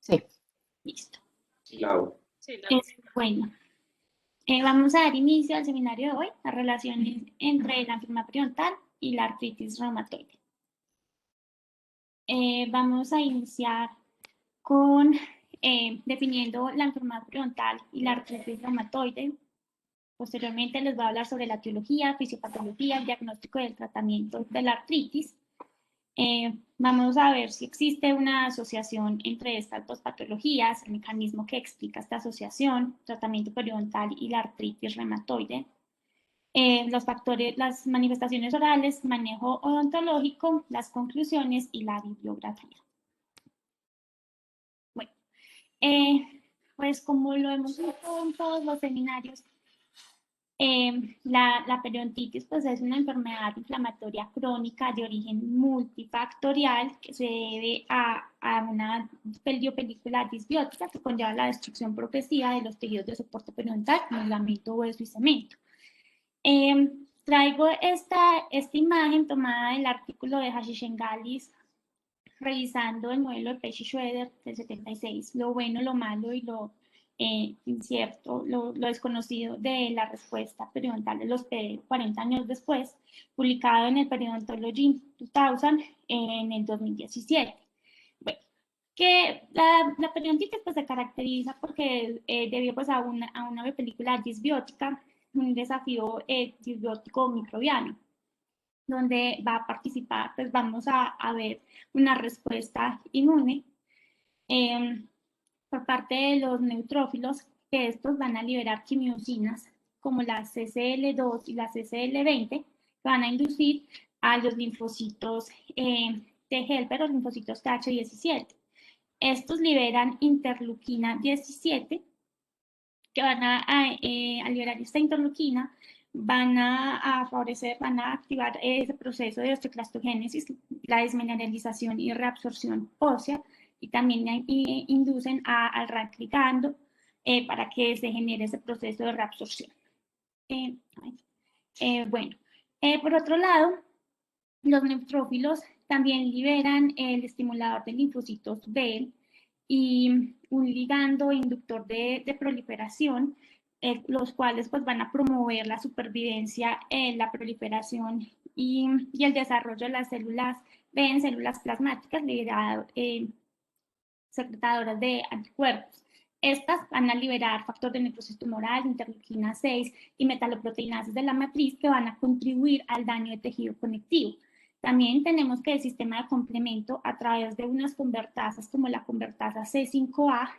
Sí. Listo. Sí, Lau. Bueno, vamos a dar inicio al seminario de hoy, las relaciones entre la enfermedad periodontal y la artritis reumatoide. Vamos a iniciar con definiendo la enfermedad periodontal y la artritis reumatoide. Posteriormente les voy a hablar sobre la etiología, fisiopatología, el diagnóstico y el tratamiento de la artritis. Vamos a ver si existe una asociación entre estas dos patologías, el mecanismo que explica esta asociación, tratamiento periodontal y la artritis reumatoide. Los factores, las manifestaciones orales, manejo odontológico, las conclusiones y la bibliografía. Bueno, pues como lo hemos visto en todos los seminarios, la periodontitis pues, es una enfermedad inflamatoria crónica de origen multifactorial que se debe a una película disbiótica que conlleva la destrucción progresiva de los tejidos de soporte periodontal, como ligamento, hueso y cemento. Traigo esta imagen tomada del artículo de Hashishengalis revisando el modelo de Pesci-Schroeder del 76, lo bueno, lo malo y lo incierto, lo desconocido de la respuesta periodontal de los PED 40 años después, publicado en el Periodontology 2000 en el 2017. Bueno, que la periodontitis pues, se caracteriza porque debido pues, a una película disbiótica, un desafío disbiótico microbiano, donde va a participar, pues vamos a ver una respuesta inmune por parte de los neutrófilos, que estos van a liberar quimiosinas como la CCL2 y la CCL20, que van a inducir a los linfocitos T helper o linfocitos TH17. Estos liberan interleuquina 17, que van a liberar esta interleuquina, van a favorecer, van a activar ese proceso de osteoclastogénesis, la desmineralización y reabsorción ósea, y también inducen al RANK ligando para que se genere ese proceso de reabsorción. Bueno, por otro lado, los neutrófilos también liberan el estimulador de linfocitos B y un ligando inductor de proliferación, los cuales pues, van a promover la supervivencia, la proliferación y el desarrollo de las células B en células plasmáticas secretadoras de anticuerpos. Estas van a liberar factor de necrosis tumoral, interleuquina 6 y metaloproteinases de la matriz que van a contribuir al daño de tejido conectivo. También tenemos que el sistema de complemento a través de unas convertasas como la convertasa C5A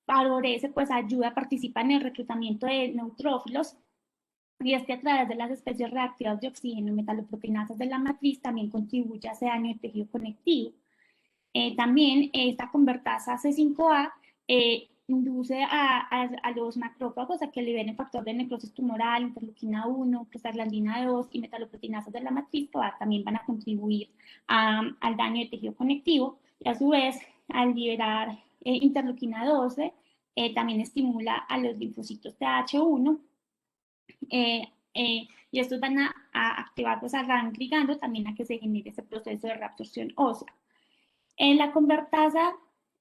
favorece, pues ayuda, participa en el reclutamiento de neutrófilos y a través de las especies reactivas de oxígeno y metaloproteinasas de la matriz también contribuye a ese daño de tejido conectivo. También esta convertasa C5A induce a los macrófagos a que liberen factor de necrosis tumoral, interleuquina 1, prostaglandina 2 y metaloproteinasas de la matriz que también van a contribuir al daño de tejido conectivo. Y a su vez, al liberar interleuquina 12, también estimula a los linfocitos TH1 y estos van a activar pues, al RANK ligando también a que se genere ese proceso de reabsorción ósea. En la convertasa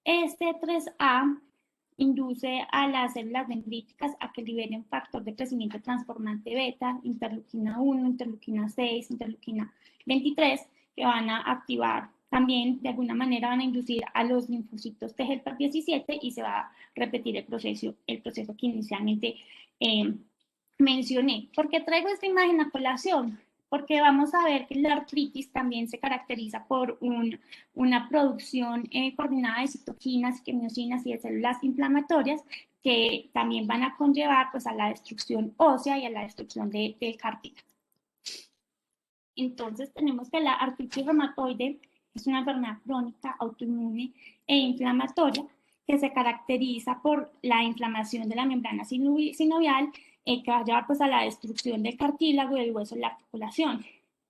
T3A induce a las células dendríticas a que liberen factor de crecimiento transformante beta, interleuquina 1, interleuquina 6, interleuquina 23, que van a activar también, de alguna manera van a inducir a los linfocitos T helper 17 y se va a repetir el proceso que inicialmente mencioné. ¿Por qué traigo esta imagen a colación? Porque vamos a ver que la artritis también se caracteriza por una producción coordinada de citoquinas, quimiosinas y de células inflamatorias que también van a conllevar pues, a la destrucción ósea y a la destrucción del cartílago. Entonces tenemos que la artritis reumatoide es una enfermedad crónica, autoinmune e inflamatoria que se caracteriza por la inflamación de la membrana sinovial que va a llevar pues, a la destrucción del cartílago y del hueso de la articulación.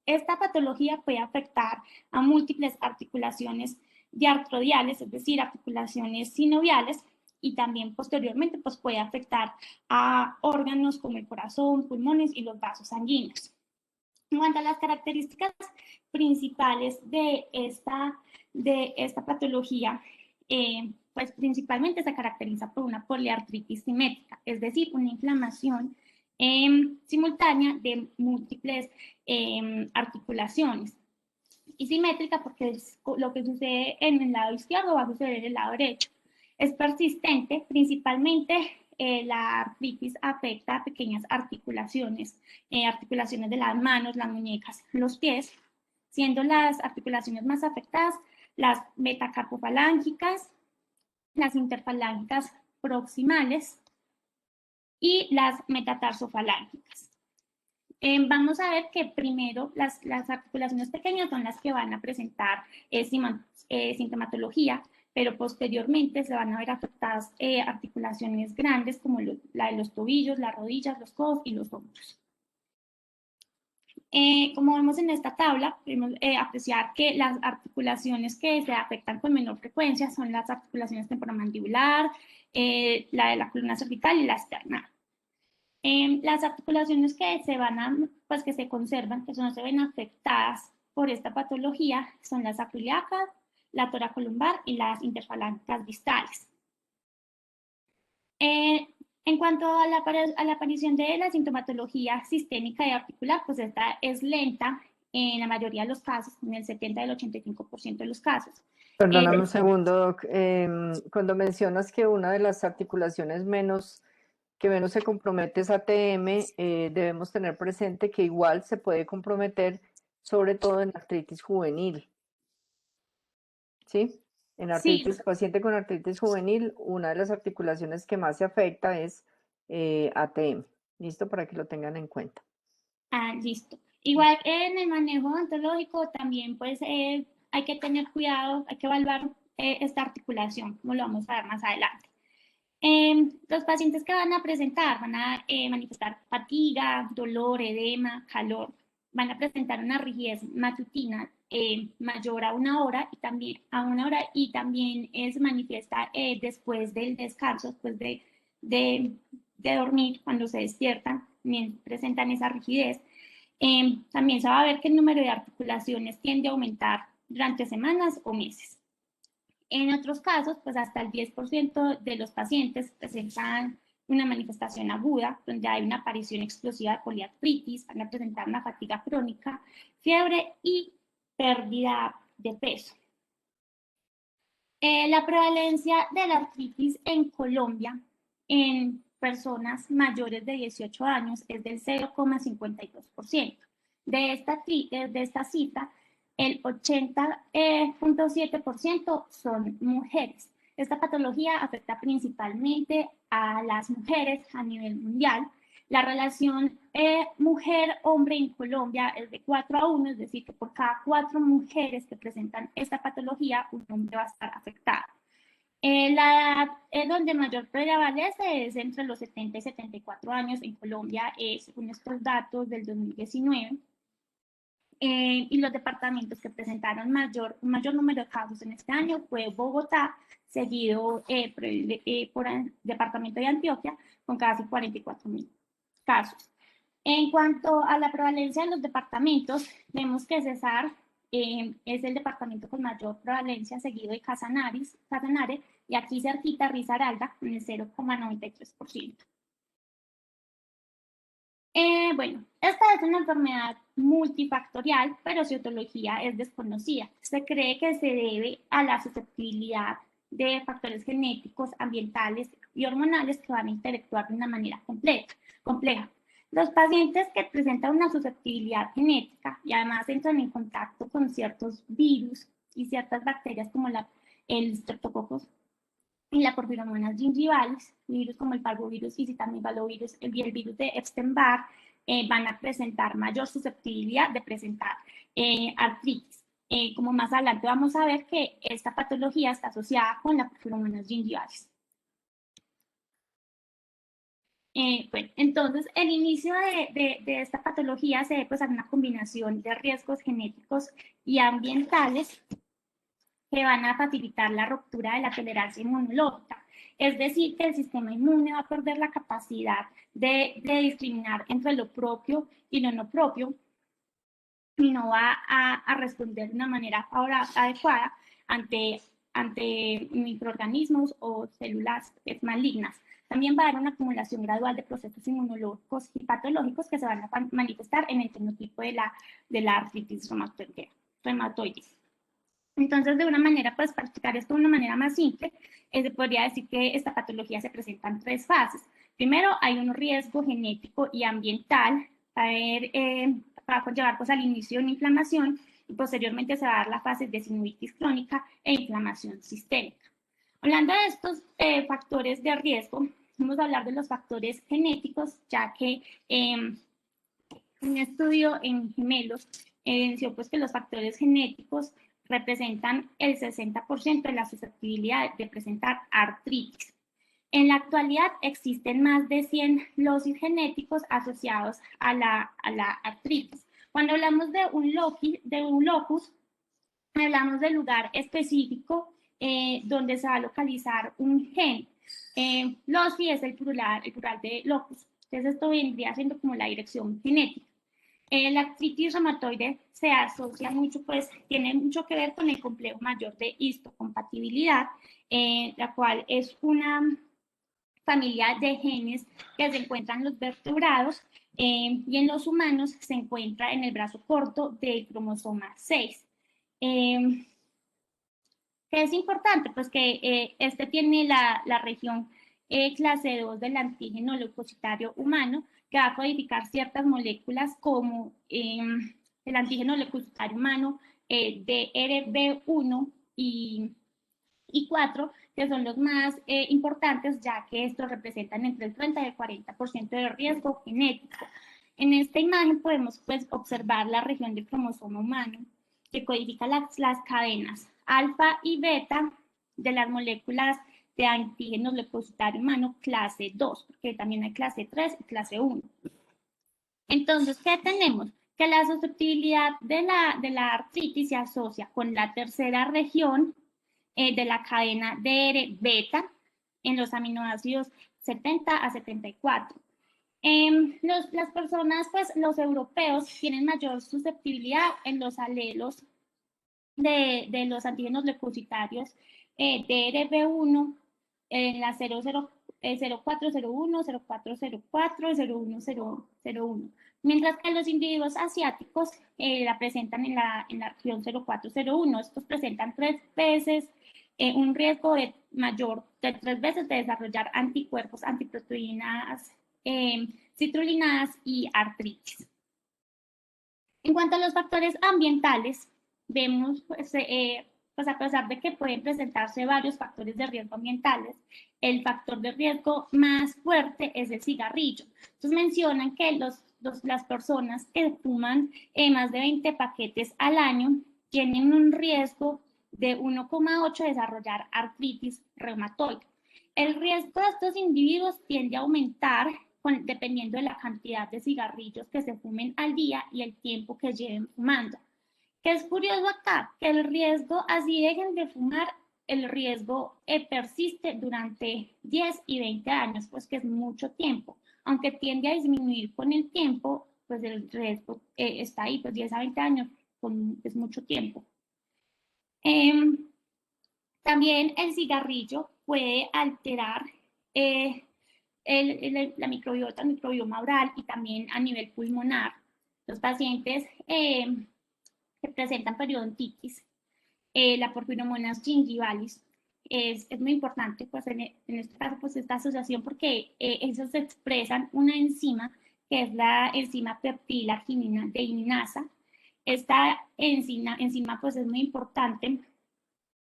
Esta patología puede afectar a múltiples articulaciones diartrodiales, es decir, articulaciones sinoviales, y también posteriormente pues, puede afectar a órganos como el corazón, pulmones y los vasos sanguíneos. En cuanto a las características principales de esta patología, pues principalmente se caracteriza por una poliartritis simétrica, es decir, una inflamación simultánea de múltiples articulaciones. Y simétrica porque lo que sucede en el lado izquierdo va a suceder en el lado derecho. Es persistente, principalmente la artritis afecta a pequeñas articulaciones, articulaciones de las manos, las muñecas, los pies, siendo las articulaciones más afectadas las metacarpofalángicas, las interfalángicas proximales y las metatarsofalángicas. Vamos a ver que primero las articulaciones pequeñas son las que van a presentar sintomatología, pero posteriormente se van a ver afectadas articulaciones grandes como la de los tobillos, las rodillas, los codos y los hombros. Como vemos en esta tabla, podemos apreciar que las articulaciones que se afectan con menor frecuencia son las articulaciones temporomandibular, la de la columna cervical y la externa. Las articulaciones que se van a, pues que se conservan, que no se ven afectadas por esta patología, son las sacroiliacas, la toracolumbar y las interfalángicas distales. En cuanto a la aparición de la sintomatología sistémica y articular, pues esta es lenta en la mayoría de los casos, en el 70 al 85% de los casos. Perdóname un segundo, Doc. Cuando mencionas que una de las articulaciones que menos se compromete es ATM, debemos tener presente que igual se puede comprometer, sobre todo en artritis juvenil. ¿Sí? En artritis, sí. Paciente con artritis juvenil, una de las articulaciones que más se afecta es ATM. ¿Listo? Para que lo tengan en cuenta. Listo. Igual en el manejo odontológico también pues hay que tener cuidado, hay que evaluar esta articulación, como lo vamos a ver más adelante. Los pacientes que van a presentar van a manifestar fatiga, dolor, edema, calor, van a presentar una rigidez matutina mayor a una hora y también se manifiesta después del descanso, después de dormir, cuando se despiertan, también presentan esa rigidez. También se va a ver que el número de articulaciones tiende a aumentar durante semanas o meses. En otros casos, pues hasta el 10% de los pacientes presentan una manifestación aguda, donde hay una aparición explosiva de poliartritis, van a presentar una fatiga crónica, fiebre y pérdida de peso. La prevalencia de la artritis en Colombia en personas mayores de 18 años es del 0,52%. De esta cita, el 80,7% son mujeres. Esta patología afecta principalmente a las mujeres a nivel mundial. La relación mujer-hombre en Colombia es de 4:1, es decir, que por cada 4 mujeres que presentan esta patología, un hombre va a estar afectado. La edad donde mayor prevalece es entre los 70 y 74 años en Colombia, según estos datos del 2019. Y los departamentos que presentaron un mayor número de casos en este año fue Bogotá, seguido por el departamento de Antioquia, con casi 44.000 casos. En cuanto a la prevalencia de los departamentos, vemos que Cesar es el departamento con mayor prevalencia, seguido de Casanare, y aquí cerquita Risaralda, con el 0,93%. Bueno, esta es una enfermedad multifactorial, pero su etiología es desconocida. Se cree que se debe a la susceptibilidad de factores genéticos, ambientales y hormonales que van a interactuar de una manera compleja. Los pacientes que presentan una susceptibilidad genética y además entran en contacto con ciertos virus y ciertas bacterias como el Streptococcus y la porfiromonas gingivales, virus como el parvovirus y citomegalovirus y el virus de Epstein-Barr van a presentar mayor susceptibilidad de presentar artritis. Como más adelante vamos a ver que esta patología está asociada con la porfiromonas gingivales. Bueno, entonces el inicio de esta patología se debe pues, a una combinación de riesgos genéticos y ambientales que van a facilitar la ruptura de la tolerancia inmunológica. Es decir, que el sistema inmune va a perder la capacidad de discriminar entre lo propio y lo no propio y no va a responder de una manera adecuada ante ante microorganismos o células malignas. También va a haber una acumulación gradual de procesos inmunológicos y patológicos que se van a manifestar en el fenotipo de la artritis reumatoide. Entonces, de una manera, pues, para explicar esto de una manera más simple, se podría decir que esta patología se presenta en 3 fases. Primero, hay un riesgo genético y ambiental para conllevar pues, al inicio de una inflamación, y posteriormente se va a dar la fase de sinovitis crónica e inflamación sistémica. Hablando de estos factores de riesgo, vamos a hablar de los factores genéticos, ya que un estudio en gemelos evidenció pues, que los factores genéticos representan el 60% de la susceptibilidad de presentar artritis. En la actualidad existen más de 100 locis genéticos asociados a la artritis. Cuando hablamos de un locus, hablamos del lugar específico donde se va a localizar un gen. Loci es el plural de locus. Entonces esto vendría siendo como la dirección genética. La artritis reumatoide se asocia mucho, pues tiene mucho que ver con el complejo mayor de histocompatibilidad, la cual es una familia de genes que se encuentran en los vertebrados y en los humanos se encuentra en el brazo corto del cromosoma 6. ¿Qué es importante? Pues que este tiene la región clase 2 del antígeno leucocitario humano, que va a codificar ciertas moléculas como el antígeno leucocitario humano DRB1 y 4, que son los más importantes, ya que estos representan entre el 30 y el 40% de riesgo genético. En esta imagen podemos pues, observar la región del cromosoma humano, que codifica las cadenas alfa y beta de las moléculas de antígenos leucocitario humano clase 2, porque también hay clase 3 y clase 1. Entonces, ¿qué tenemos? Que la susceptibilidad de la artritis se asocia con la tercera región de la cadena DR beta en los aminoácidos 70 a 74. Las personas, pues los europeos, tienen mayor susceptibilidad en los alelos de los antígenos leucocitarios DRB1 en la 0401, 0404 y 01001, mientras que los individuos asiáticos la presentan en la región 0401. Estos presentan 3 veces un riesgo mayor de 3 veces de desarrollar anticuerpos, antiproteínas citrulinadas y artritis. En cuanto a los factores ambientales, vemos pues a pesar de que pueden presentarse varios factores de riesgo ambientales, el factor de riesgo más fuerte es el cigarrillo. Entonces mencionan que las personas que fuman más de 20 paquetes al año tienen un riesgo de 1,8 de desarrollar artritis reumatoide. El riesgo de estos individuos tiende a aumentar dependiendo de la cantidad de cigarrillos que se fumen al día y el tiempo que lleven fumando. ¿Qué es curioso acá? Que el riesgo, así dejen de fumar, el riesgo persiste durante 10 y 20 años, pues que es mucho tiempo. Aunque tiende a disminuir con el tiempo, pues el riesgo está ahí, pues 10 a 20 años es mucho tiempo. También el cigarrillo puede alterar la microbiota, el microbioma oral y también a nivel pulmonar. Los pacientes que presentan periodontitis, la porfiriomonas gingivalis, es muy importante pues, en este caso pues, esta asociación porque ellos expresan una enzima que es la enzima peptilarginina dehiminasa. Esta enzima pues, es muy importante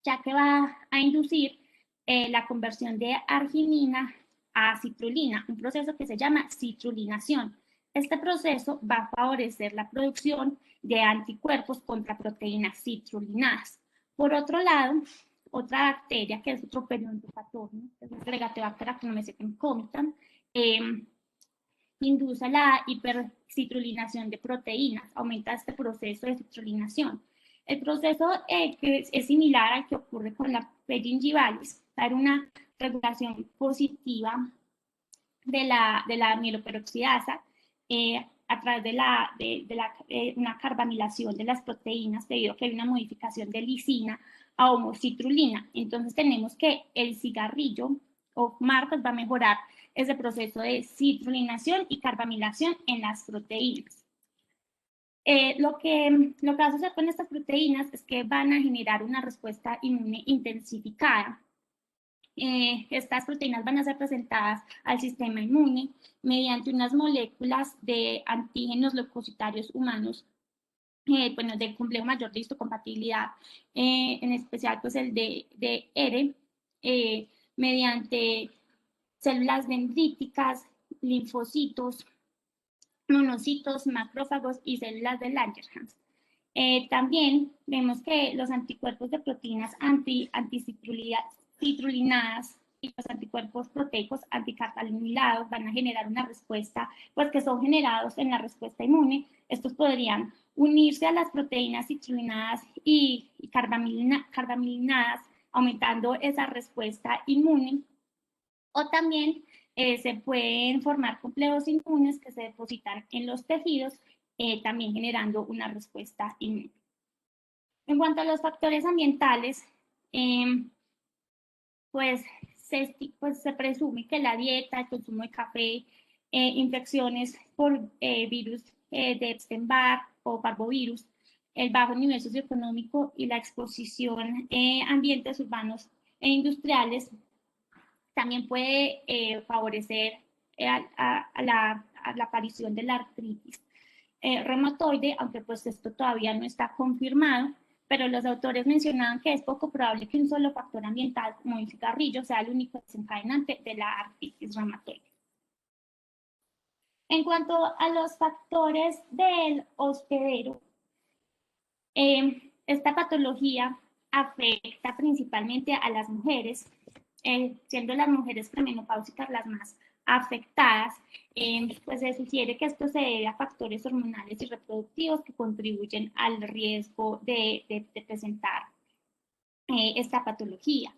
ya que va a inducir la conversión de arginina a citrulina, un proceso que se llama citrulinación. Este proceso va a favorecer la producción de anticuerpos contra proteínas citrulinadas. Por otro lado, otra bacteria que es otro periodontopatógeno, que es el Gregatobacter actinomycetum comitan, induce la hipercitrulinación de proteínas, aumenta este proceso de citrulinación. El proceso que es similar al que ocurre con la P. gingivalis, dar una regulación positiva de la mieloperoxidasa a través de una carbamilación de las proteínas debido a que hay una modificación de lisina a homocitrulina. Entonces tenemos que el cigarrillo o fumar pues va a mejorar ese proceso de citrulinación y carbamilación en las proteínas. Lo que va a suceder con estas proteínas es que van a generar una respuesta inmune intensificada. Estas proteínas van a ser presentadas al sistema inmune mediante unas moléculas de antígenos leucocitarios humanos, bueno, del complejo mayor de histocompatibilidad, en especial pues el de R, mediante células dendríticas, linfocitos, monocitos, macrófagos y células de Langerhans. También vemos que los anticuerpos de proteínas anticitrulinadas y los anticuerpos proteicos anticarbalinilados van a generar una respuesta, pues que son generados en la respuesta inmune. Estos podrían unirse a las proteínas citrulinadas y carbamilinadas, aumentando esa respuesta inmune, o también se pueden formar complejos inmunes que se depositan en los tejidos, también generando una respuesta inmune. En cuanto a los factores ambientales, pues se presume que la dieta, el consumo de café, infecciones por virus de Epstein-Barr o parvovirus, el bajo nivel socioeconómico y la exposición a ambientes urbanos e industriales también puede favorecer a la aparición de la artritis reumatoide, aunque pues esto todavía no está confirmado, pero los autores mencionaban que es poco probable que un solo factor ambiental, como el cigarrillo, sea el único desencadenante de la artritis reumatoide. En cuanto a los factores del hospedero, esta patología afecta principalmente a las mujeres, siendo las mujeres premenopáusicas las más afectadas, pues se sugiere que esto se debe a factores hormonales y reproductivos que contribuyen al riesgo de presentar esta patología.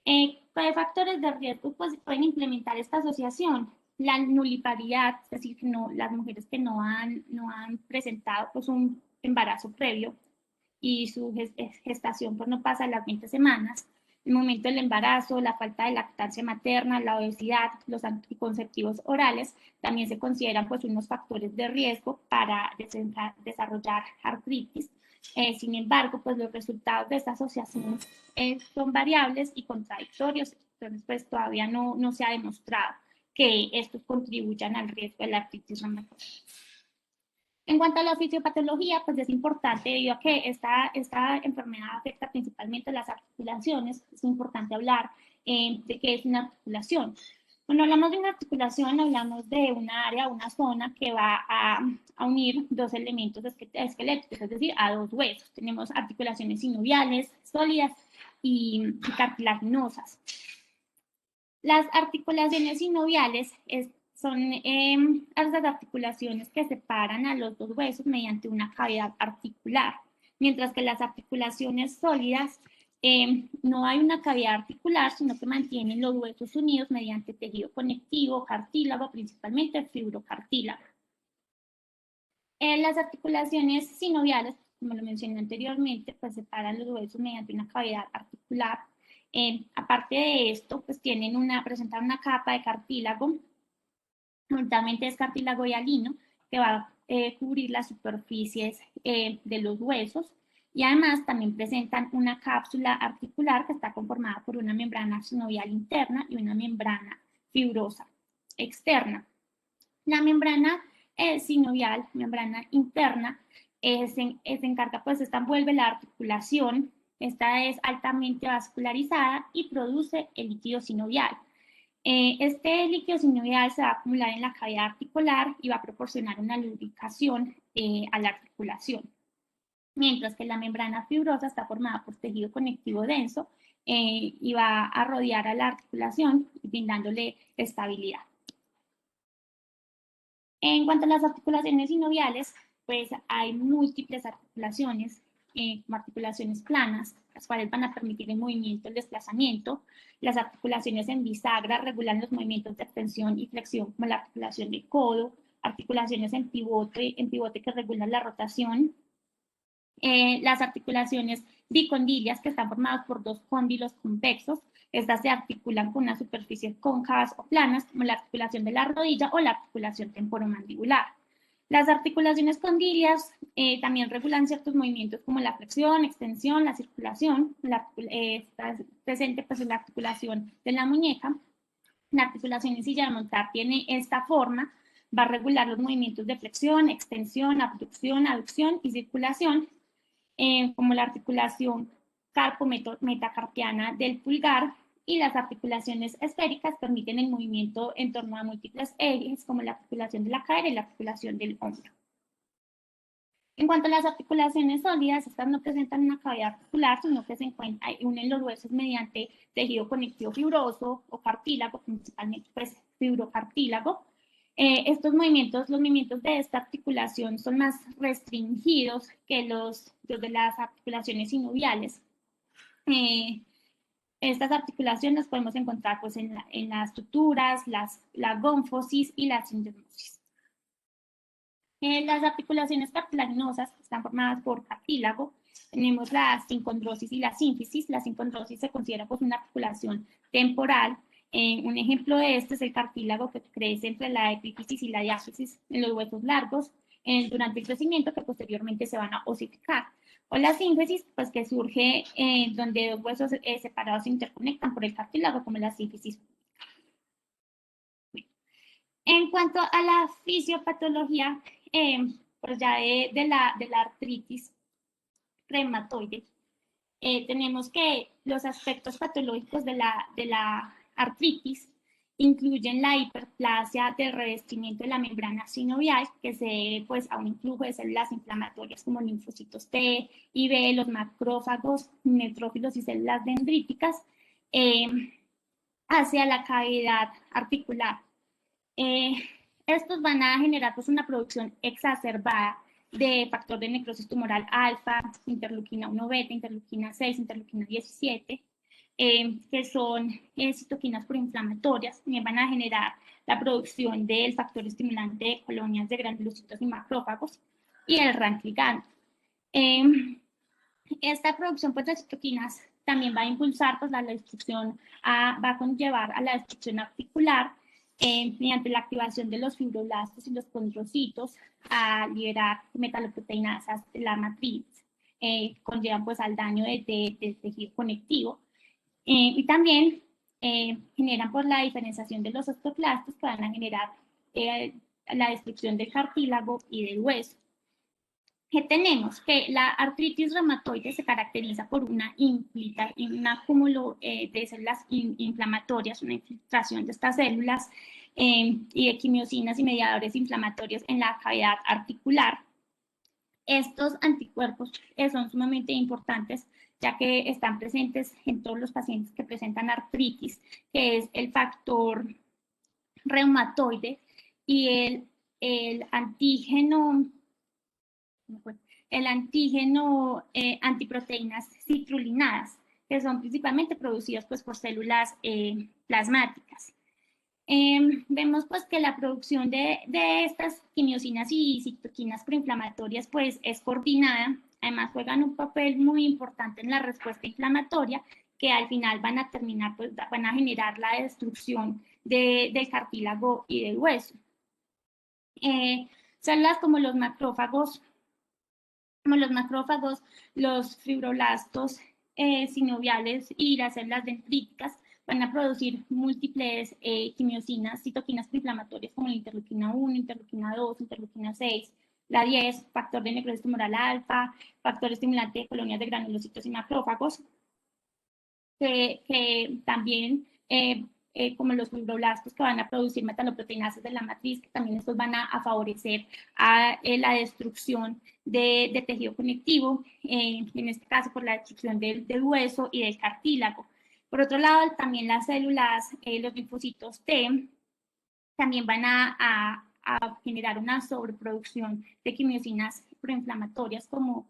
¿Qué factores de riesgo pues, pueden implementar esta asociación? La nuliparidad, es decir, que no, las mujeres que no han presentado pues, un embarazo previo y su gestación pues, no pasa las 20 semanas, el momento del embarazo, la falta de lactancia materna, la obesidad, los anticonceptivos orales, también se consideran pues, unos factores de riesgo para desarrollar artritis. Sin embargo, pues los resultados de esta asociación son variables y contradictorios, entonces pues todavía no se ha demostrado que estos contribuyan al riesgo de la artritis reumatoide. En cuanto a la fisiopatología, pues es importante, debido a que esta enfermedad afecta principalmente las articulaciones, es importante hablar de qué es una articulación. Cuando hablamos de una articulación, hablamos de una área, una zona que va a unir dos elementos esqueléticos, es decir, a dos huesos. Tenemos articulaciones sinoviales, sólidas y cartilaginosas. Las articulaciones sinoviales son esas articulaciones que separan a los dos huesos mediante una cavidad articular, mientras que las articulaciones sólidas no hay una cavidad articular, sino que mantienen los huesos unidos mediante tejido conectivo, cartílago, principalmente fibrocartílago. Las articulaciones sinoviales, como lo mencioné anteriormente, pues separan los huesos mediante una cavidad articular. Aparte de esto, pues presentan una capa de cartílago, normalmente es cartílago hialino, que va a cubrir las superficies de los huesos, y además también presentan una cápsula articular que está conformada por una membrana sinovial interna y una membrana fibrosa externa. La membrana sinovial, membrana interna, se encarga, pues esta envuelve la articulación, esta es altamente vascularizada y produce el líquido sinovial. Este líquido sinovial se va a acumular en la cavidad articular y va a proporcionar una lubricación a la articulación, mientras que la membrana fibrosa está formada por tejido conectivo denso y va a rodear a la articulación, brindándole estabilidad. En cuanto a las articulaciones sinoviales, pues hay múltiples articulaciones, como articulaciones planas, las cuales van a permitir el movimiento, el desplazamiento. Las articulaciones en bisagra regulan los movimientos de extensión y flexión, como la articulación del codo, articulaciones en pivote que regulan la rotación. Las articulaciones bicondilias, que están formadas por dos cóndilos convexos. Estas se articulan con una superficie cóncavas o planas, como la articulación de la rodilla o la articulación temporomandibular. Las articulaciones condilias también regulan ciertos movimientos como la flexión, extensión, la circulación. Está presente pues, en la articulación de la muñeca. La articulación en silla de montar tiene esta forma, va a regular los movimientos de flexión, extensión, abducción, aducción y circulación, como la articulación carpo-metacarpiana del pulgar, y las articulaciones esféricas permiten el movimiento en torno a múltiples ejes, como la articulación de la cadera y la articulación del hombro. En cuanto a las articulaciones sólidas, estas no presentan una cavidad articular, sino que se encuentran, unen los huesos mediante tejido conectivo fibroso o cartílago, principalmente pues, fibrocartílago. Estos movimientos, los movimientos de esta articulación son más restringidos que los de las articulaciones sinoviales. Estas articulaciones podemos encontrar pues, en las suturas, la gónfosis y la sindesmosis. Las articulaciones cartilaginosas están formadas por cartílago. Tenemos la sincondrosis y la sínfisis. La sincondrosis se considera pues, una articulación temporal. Un ejemplo de este es el cartílago que crece entre la epífisis y la diáfisis en los huesos largos durante el crecimiento, que posteriormente se van a osificar. O la sínfisis, pues que surge donde dos huesos separados se interconectan por el cartílago, como la sínfisis. En cuanto a la fisiopatología, pues ya de la artritis reumatoide, tenemos que los aspectos patológicos de la artritis incluyen la hiperplasia del revestimiento de la membrana sinovial, que se debe pues, a un influjo de células inflamatorias como linfocitos T y B, los macrófagos, neutrófilos y células dendríticas, hacia la cavidad articular. Estos van a generar pues, una producción exacerbada de factor de necrosis tumoral alfa, interleuquina 1 beta, interleuquina 6, interleuquina 17, que son citoquinas proinflamatorias. También van a generar la producción del factor estimulante de colonias de granulocitos y macrófagos y el rancligando. Esta producción pues, de citoquinas también va a impulsar pues, la destrucción, va a conllevar a la destrucción articular mediante la activación de los fibroblastos y los condrocitos a liberar metaloproteinasas de la matriz, conllevan pues, al daño del tejido conectivo. Y también generan por la diferenciación de los osteoclastos que van a generar la destrucción del cartílago y del hueso. ¿Qué tenemos? Que la artritis reumatoide se caracteriza por un acúmulo de células inflamatorias, una infiltración de estas células y de quimiosinas y mediadores inflamatorios en la cavidad articular. Estos anticuerpos son sumamente importantes, ya que están presentes en todos los pacientes que presentan artritis, que es el factor reumatoide y el antígeno antiproteínas citrulinadas, que son principalmente producidas pues, por células plasmáticas. Vemos pues, que la producción de estas quimiosinas y citoquinas proinflamatorias pues, es coordinada. Además, juegan un papel muy importante en la respuesta inflamatoria, que al final van a terminar, pues, van a generar la destrucción del cartílago y del hueso. Células como los macrófagos, los fibroblastos sinoviales y las células dendríticas van a producir múltiples quimiosinas, citoquinas proinflamatorias como la interleuquina 1, interleuquina 2, interleuquina 6, la 10, factor de necrosis tumoral alfa, factor estimulante de colonias de granulocitos y macrófagos, que también como los fibroblastos que van a producir metaloproteinasas de la matriz, que también estos van a favorecer a la destrucción de tejido conectivo, en este caso por la destrucción del hueso y del cartílago. Por otro lado, también las células, los linfocitos T, también van a generar una sobreproducción de quimiosinas proinflamatorias como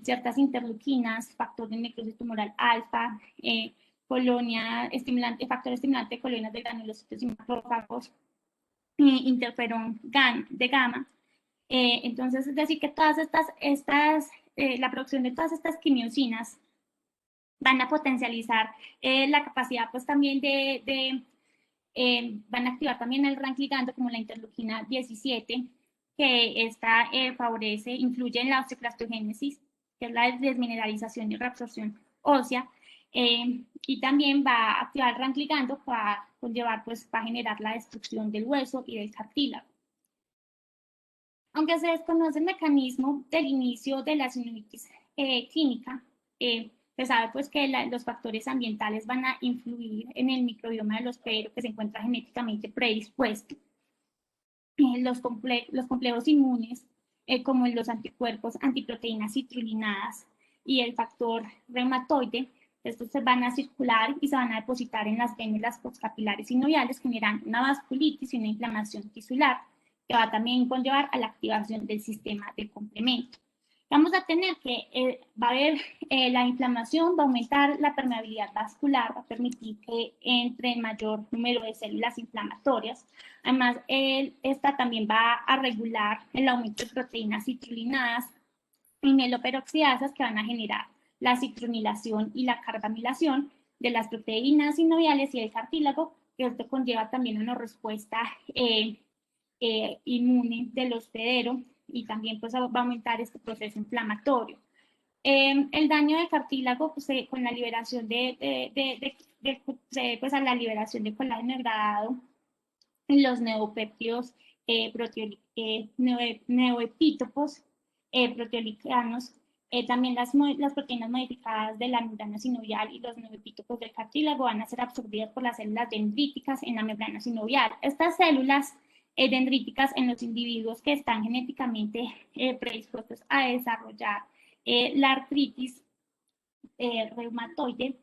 ciertas interleuquinas, factor de necrosis tumoral alfa, factor estimulante de colonias de granulocitos y macrófagos, interferón de gamma. Entonces, es decir, que todas estas la producción de todas estas quimiosinas van a potencializar la capacidad pues también van a activar también el RANK ligando como la interleuquina 17, que esta favorece, influye en la osteoclastogénesis, que es la desmineralización y reabsorción ósea, y también va a activar el RANK ligando para conllevar, pues, va a generar la destrucción del hueso y del cartílago. Aunque se desconoce el mecanismo del inicio de la sinovitis clínica, se sabe pues que los factores ambientales van a influir en el microbioma del hospedero que se encuentra genéticamente predispuesto. Los complejos inmunes, como los anticuerpos, antiproteínas citrulinadas y el factor reumatoide, estos se van a circular y se van a depositar en las vénulas postcapilares sinoviales, generando una vasculitis y una inflamación tisular, que va también a conllevar a la activación del sistema de complemento. Vamos a tener que va a haber la inflamación, va a aumentar la permeabilidad vascular, va a permitir que entre el mayor número de células inflamatorias. Además, esta también va a regular el aumento de proteínas citrulinadas y mieloperoxidasas que van a generar la citronilación y la carbamilación de las proteínas sinoviales y el cartílago, que esto conlleva también una respuesta inmune del hospedero y también pues va a aumentar este proceso inflamatorio. El daño del cartílago pues, con la liberación pues a la liberación de colágeno degradado, los neopéptidos neoepítopos proteolicanos, también las proteínas modificadas de la membrana sinovial y los neoepítopos del cartílago van a ser absorbidas por las células dendríticas en la membrana sinovial. Estas células dendríticas en los individuos que están genéticamente predispuestos a desarrollar la artritis reumatoide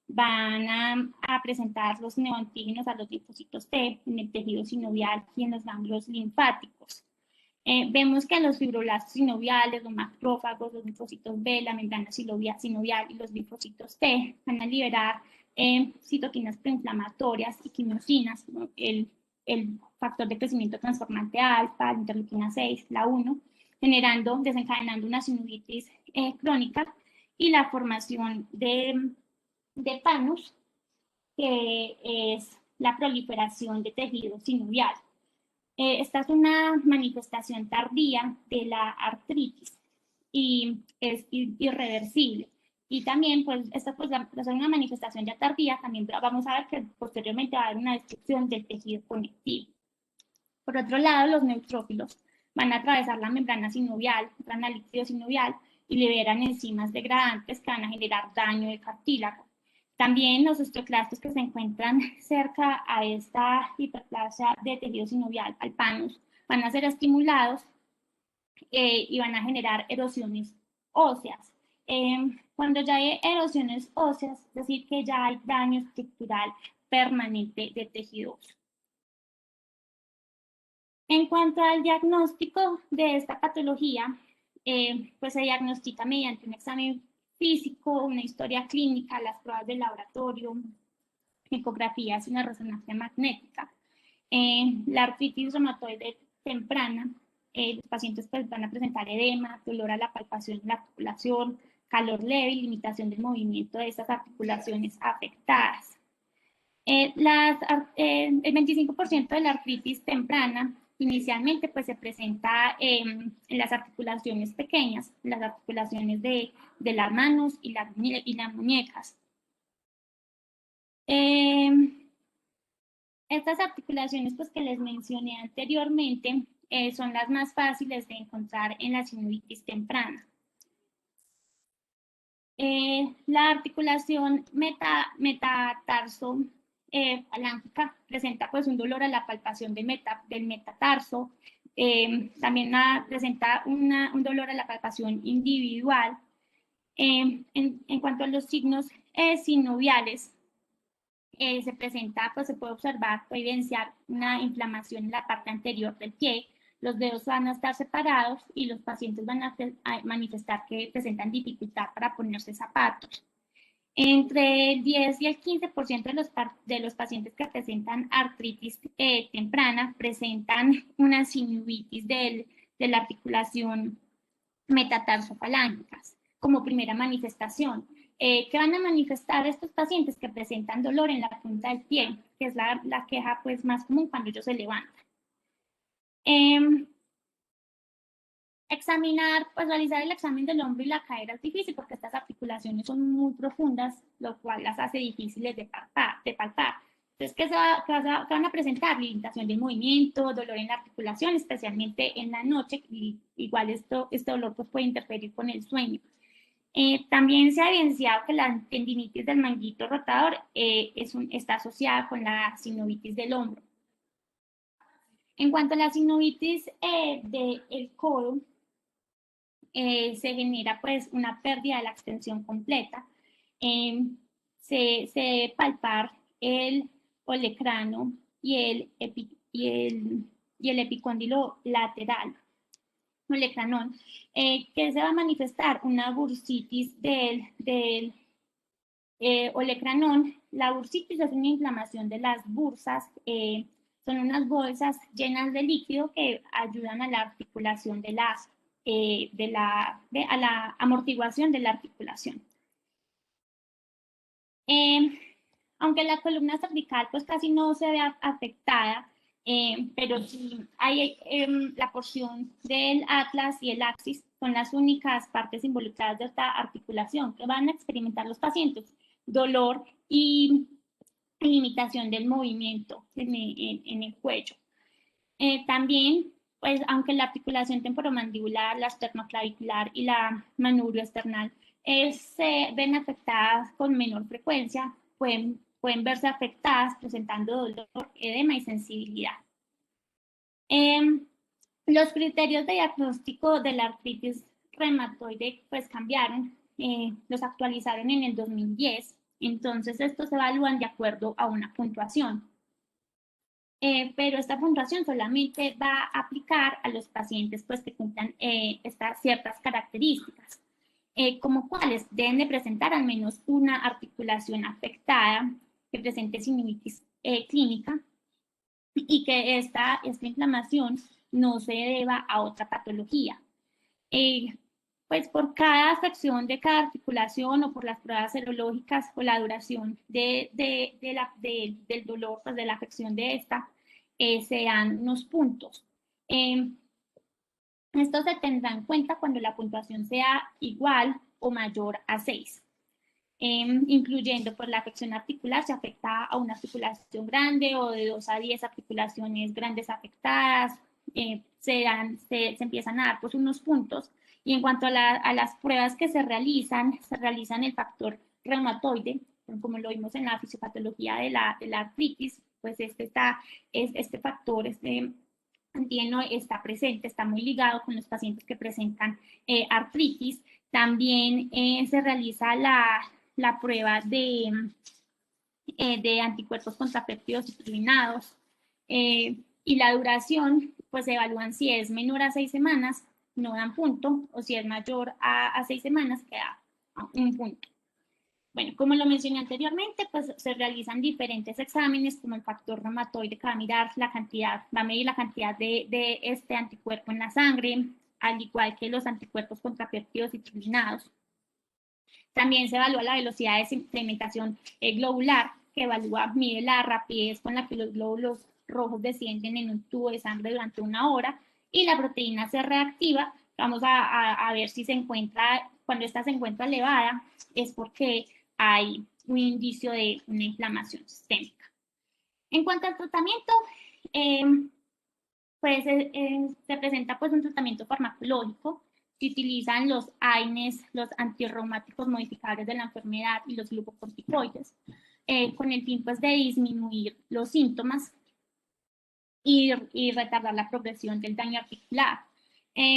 van a presentar los neoantígenos a los linfocitos T en el tejido sinovial y en los ganglios linfáticos. Vemos que los fibroblastos sinoviales, los macrófagos, los linfocitos B, la membrana sinovial y los linfocitos T van a liberar citoquinas proinflamatorias y quimiosinas, ¿no? el factor de crecimiento transformante alfa, la interleuquina 6, la 1, desencadenando una sinovitis crónica y la formación de panus, que es la proliferación de tejido sinovial. Esta es una manifestación tardía de la artritis y es irreversible. Y también, pues, esta pues, es una manifestación ya tardía, también vamos a ver que posteriormente va a haber una destrucción del tejido conectivo. Por otro lado, los neutrófilos van a atravesar la membrana sinovial, entran al líquido sinovial y liberan enzimas degradantes que van a generar daño de cartílago. También los osteoclastos que se encuentran cerca a esta hiperplasia de tejido sinovial, al panus, van a ser estimulados y van a generar erosiones óseas. Cuando ya hay erosiones óseas, es decir, que ya hay daño estructural permanente de tejido óseo. En cuanto al diagnóstico de esta patología, pues se diagnostica mediante un examen físico, una historia clínica, las pruebas de laboratorio, ecografías y una resonancia magnética. La artritis reumatoide temprana, los pacientes pues, van a presentar edema, dolor a la palpación en la articulación, calor leve y limitación del movimiento de estas articulaciones afectadas. El 25% de la artritis temprana inicialmente pues se presenta en las articulaciones pequeñas, las articulaciones de las manos y las muñecas. Estas articulaciones pues que les mencioné anteriormente son las más fáciles de encontrar en la sinovitis temprana. La articulación metatarso falángica presenta pues un dolor a la palpación del metatarso, también presenta un dolor a la palpación individual. En cuanto a los signos sinoviales, se presenta, pues se puede observar, puede evidenciar una inflamación en la parte anterior del pie, los dedos van a estar separados y los pacientes van a manifestar que presentan dificultad para ponerse zapatos. Entre el 10 y el 15% de los pacientes que presentan artritis temprana presentan una sinovitis de la articulación metatarsofalángicas como primera manifestación. ¿Qué van a manifestar estos pacientes que presentan dolor en la punta del pie? Que es la queja pues, más común cuando ellos se levantan. Examinar, pues realizar el examen del hombro y la cadera es difícil porque estas articulaciones son muy profundas, lo cual las hace difíciles de palpar. Entonces, ¿qué van a presentar? Limitación del movimiento, dolor en la articulación, especialmente en la noche, y igual este dolor pues, puede interferir con el sueño. También se ha evidenciado que la tendinitis del manguito rotador está asociada con la sinovitis del hombro. En cuanto a la sinovitis del codo, se genera pues una pérdida de la extensión completa. Se debe palpar el olecrano y el epicóndilo lateral, olecranón, que se va a manifestar una bursitis del olecranón. La bursitis es una inflamación de las bursas, son unas bolsas llenas de líquido que ayudan a la articulación a la amortiguación de la articulación. Aunque la columna cervical pues casi no se ve afectada, pero sí hay la porción del atlas y el axis son las únicas partes involucradas de esta articulación que van a experimentar los pacientes, dolor y limitación del movimiento en el cuello. También, pues, aunque la articulación temporomandibular, la esternoclavicular y la manubrio-esternal se ven afectadas con menor frecuencia, pueden verse afectadas presentando dolor, edema y sensibilidad. Los criterios de diagnóstico de la artritis reumatoide pues cambiaron, los actualizaron en el 2010, entonces estos se evalúan de acuerdo a una puntuación. Pero esta puntuación solamente va a aplicar a los pacientes pues, que cumplan estas ciertas características, como cuáles deben de presentar al menos una articulación afectada, que presente sinovitis clínica y que esta inflamación no se deba a otra patología. Pues por cada afección de cada articulación o por las pruebas serológicas o la duración del dolor, pues de la afección de esta, se dan unos puntos. Esto se tendrá en cuenta cuando la puntuación sea igual o mayor a 6. Incluyendo pues la afección articular, se afecta a una articulación grande o de 2 a 10 articulaciones grandes afectadas, se empiezan a dar pues unos puntos. Y en cuanto a las pruebas que se realizan el factor reumatoide, como lo vimos en la fisiopatología de la artritis, pues este factor, antígeno está presente, está muy ligado con los pacientes que presentan artritis. También se realiza la prueba de anticuerpos contra péptidos citrulinados, y la duración, pues se evalúan si es menor a 6 semanas, no dan punto, o si es mayor a 6 semanas, queda un punto. Bueno, como lo mencioné anteriormente, pues se realizan diferentes exámenes, como el factor reumatoide, que va a mirar la cantidad, va a medir la cantidad de este anticuerpo en la sangre, al igual que los anticuerpos contra péptidos citrulinados. También se evalúa la velocidad de sedimentación globular, que mide la rapidez con la que los glóbulos rojos descienden en un tubo de sangre durante 1 hora, y la proteína C reactiva, vamos a ver si se encuentra, cuando esta se encuentra elevada, es porque hay un indicio de una inflamación sistémica. En cuanto al tratamiento, pues se presenta pues un tratamiento farmacológico. Se utilizan los AINES, los antirreumáticos modificadores de la enfermedad, y los glucocorticoides, con el fin pues de disminuir los síntomas y retardar la progresión del daño articular.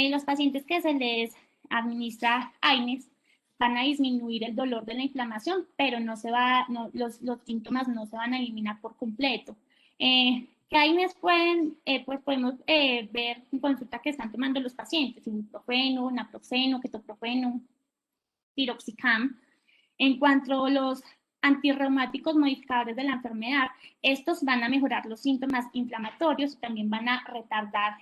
Los pacientes que se les administra AINES van a disminuir el dolor de la inflamación, pero los síntomas no se van a eliminar por completo. ¿Qué AINES pues podemos ver en consulta que están tomando los pacientes? Ibuprofeno, naproxeno, ketoprofeno, piroxicam. En cuanto a los antirreumáticos modificadores de la enfermedad, estos van a mejorar los síntomas inflamatorios, también van a retardar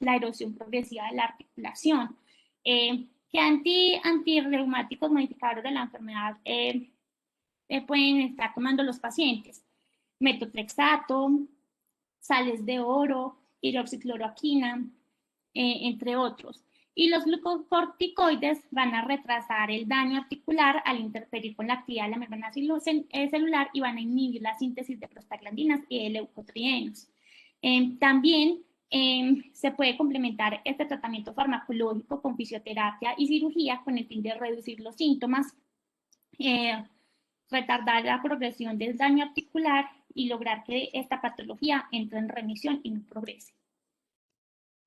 la erosión progresiva de la articulación. ¿Qué antirreumáticos modificadores de la enfermedad pueden estar tomando los pacientes? Metotrexato, sales de oro, hidroxicloroquina, entre otros. Y los glucocorticoides van a retrasar el daño articular al interferir con la actividad de la membrana celular y van a inhibir la síntesis de prostaglandinas y de leucotrienos. También se puede complementar este tratamiento farmacológico con fisioterapia y cirugía con el fin de reducir los síntomas, retardar la progresión del daño articular y lograr que esta patología entre en remisión y no progrese.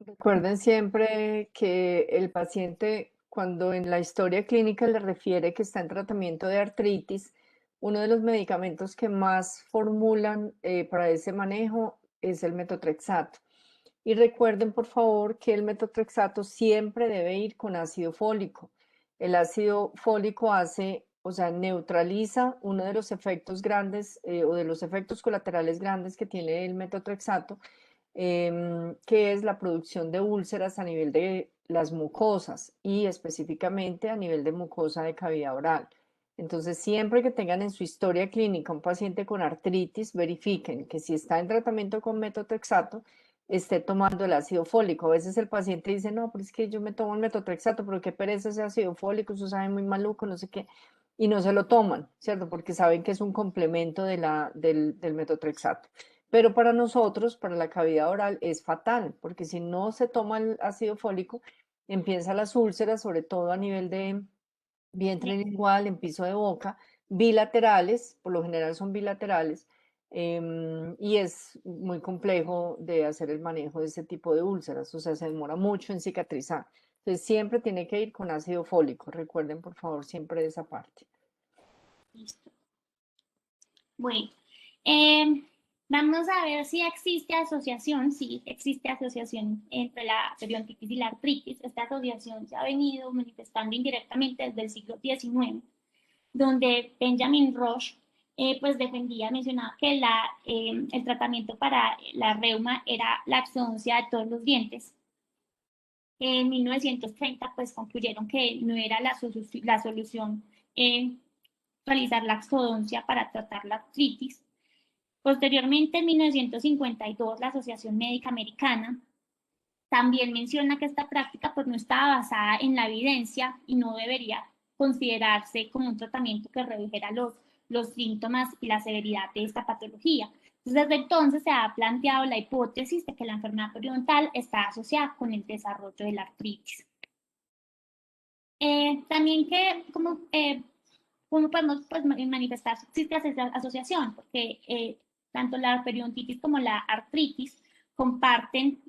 Recuerden siempre que el paciente, cuando en la historia clínica le refiere que está en tratamiento de artritis, uno de los medicamentos que más formulan para ese manejo es el metotrexato. Y recuerden, por favor, que el metotrexato siempre debe ir con ácido fólico. El ácido fólico hace, o sea, neutraliza uno de los efectos grandes o de los efectos colaterales grandes que tiene el metotrexato, que es la producción de úlceras a nivel de las mucosas y específicamente a nivel de mucosa de cavidad oral. Entonces, siempre que tengan en su historia clínica un paciente con artritis, verifiquen que si está en tratamiento con metotrexato, esté tomando el ácido fólico. A veces el paciente dice, no, pero es que yo me tomo el metotrexato, pero qué pereza ese ácido fólico, eso sabe muy maluco, no sé qué, y no se lo toman, ¿cierto? Porque saben que es un complemento del metotrexato. Pero para nosotros, para la cavidad oral, es fatal, porque si no se toma el ácido fólico, empiezan las úlceras, sobre todo a nivel de vientre lingual, en piso de boca, bilaterales, por lo general son bilaterales, y es muy complejo de hacer el manejo de ese tipo de úlceras, o sea, se demora mucho en cicatrizar. Entonces, siempre tiene que ir con ácido fólico. Recuerden, por favor, siempre esa parte. Listo. Bueno, vamos a ver si existe asociación, sí, existe asociación entre la periodontitis y la artritis. Esta asociación se ha venido manifestando indirectamente desde el siglo XIX, donde Benjamin Roche pues mencionaba que el tratamiento para la reuma era la exodoncia de todos los dientes. En 1930 pues concluyeron que no era la solución realizar la exodoncia para tratar la artritis. Posteriormente, en 1952, la Asociación Médica Americana también menciona que esta práctica pues no estaba basada en la evidencia y no debería considerarse como un tratamiento que redujera los síntomas y la severidad de esta patología. Entonces, desde entonces se ha planteado la hipótesis de que la enfermedad periodontal está asociada con el desarrollo de la artritis. También cómo podemos pues, manifestar si existe esa asociación, porque tanto la periodontitis como la artritis comparten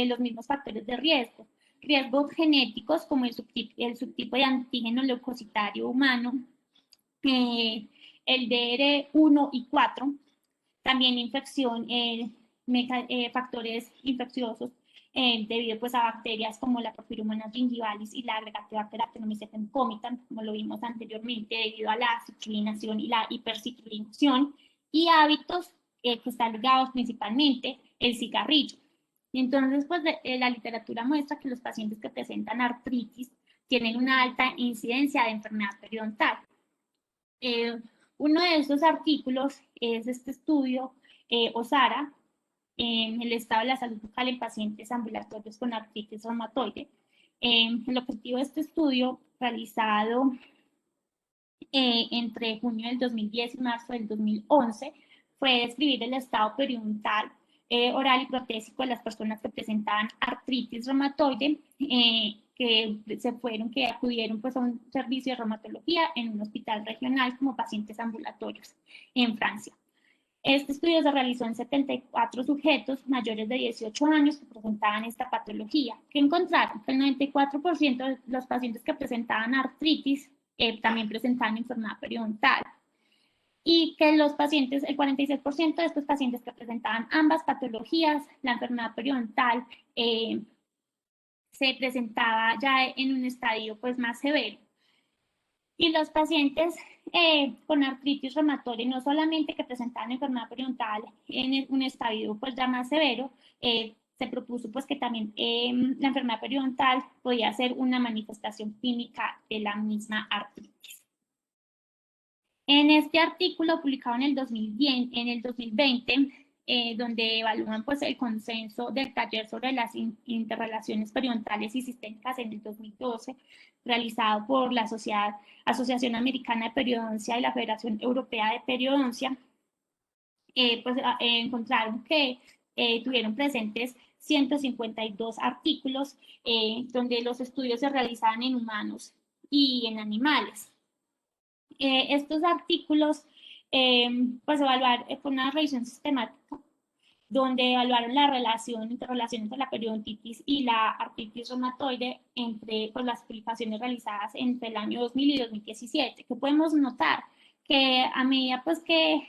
los mismos factores de riesgo. Riesgos genéticos como el subtipo de antígeno leucocitario humano, el DR1 y 4, también infección, factores infecciosos debido pues, a bacterias como la Porphyromonas gingivalis y la Agregatibacter actinomycetum comitan, como lo vimos anteriormente, debido a la citrulinación y la hipercitrulinación, y hábitos que están ligados principalmente el cigarrillo. Entonces, pues la literatura muestra que los pacientes que presentan artritis tienen una alta incidencia de enfermedad periodontal. Uno de estos artículos es este estudio OSARA, en el estado de la salud bucal en pacientes ambulatorios con artritis reumatoide. El objetivo de este estudio, realizado entre junio del 2010 y marzo del 2011, fue describir el estado periodontal, oral y protésico de las personas que presentaban artritis reumatoide, que acudieron pues, a un servicio de reumatología en un hospital regional como pacientes ambulatorios en Francia. Este estudio se realizó en 74 sujetos mayores de 18 años que presentaban esta patología. ¿Qué encontraron? Que el 94% de los pacientes que presentaban artritis también presentaban enfermedad periodontal. Y que el 46% de estos pacientes que presentaban ambas patologías, la enfermedad periodontal, se presentaba ya en un estadio pues, más severo. Y los pacientes con artritis reumatoide, no solamente que presentaban enfermedad periodontal en un estadio pues ya más severo, se propuso pues que también la enfermedad periodontal podía ser una manifestación clínica de la misma artritis. En este artículo publicado en el 2020, donde evalúan pues el consenso del taller sobre las interrelaciones periodontales y sistémicas en el 2012, realizado por la Asociación Americana de Periodoncia y la Federación Europea de Periodoncia, encontraron que tuvieron presentes 152 artículos donde los estudios se realizaban en humanos y en animales. Estos artículos, pues fue una revisión sistemática donde evaluaron la interrelación entre la periodontitis y la artritis reumatoide entre pues, las publicaciones realizadas entre el año 2000 y 2017, que podemos notar que a medida pues que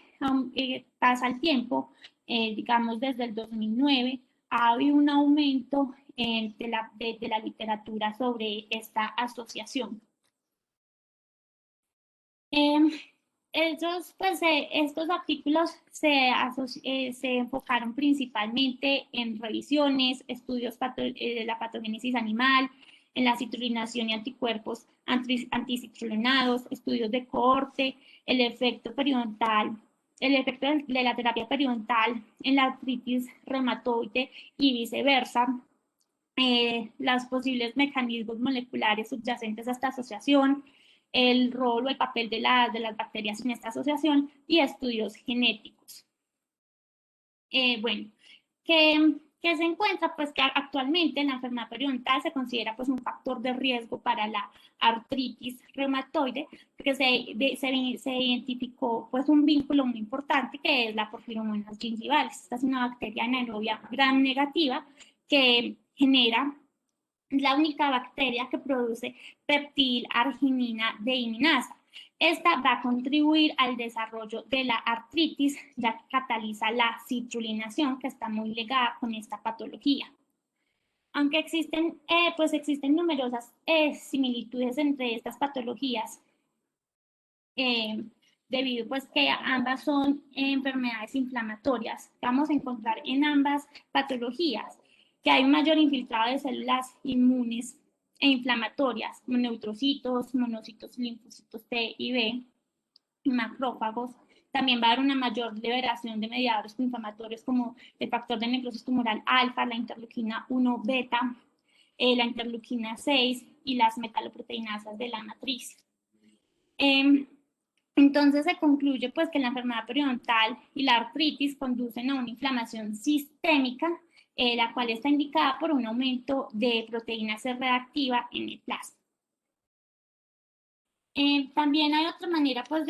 pasa el tiempo, digamos desde el 2009, ha habido un aumento de la literatura sobre esta asociación. Estos artículos se enfocaron principalmente en revisiones, estudios de la patogénesis animal, en la citrulinación y anticuerpos anticitrulinados, estudios de cohorte, el efecto periodontal, el efecto de la terapia periodontal en la artritis reumatoide y viceversa, los posibles mecanismos moleculares subyacentes a esta asociación, el rol o el papel de las bacterias en esta asociación y estudios genéticos. Bueno, ¿qué se encuentra? Pues que actualmente la enfermedad periodontal se considera pues un factor de riesgo para la artritis reumatoide, porque se identificó pues un vínculo muy importante que es la Porphyromonas gingivalis. Esta es una bacteria anaerobia gram negativa que genera, es la única bacteria que produce peptilarginina dehiminasa. Esta va a contribuir al desarrollo de la artritis, ya que cataliza la citrulinación, que está muy ligada con esta patología. Aunque existen numerosas similitudes entre estas patologías, debido pues que ambas son enfermedades inflamatorias, vamos a encontrar en ambas patologías que hay un mayor infiltrado de células inmunes e inflamatorias, como neutrocitos, monocitos, linfocitos T y B, y macrófagos. También va a haber una mayor liberación de mediadores inflamatorios como el factor de necrosis tumoral alfa, la interleuquina 1 beta, la interleuquina 6 y las metaloproteinasas de la matriz. Entonces se concluye pues que la enfermedad periodontal y la artritis conducen a una inflamación sistémica, la cual está indicada por un aumento de proteína C reactiva en el plasma. También hay otra manera, pues,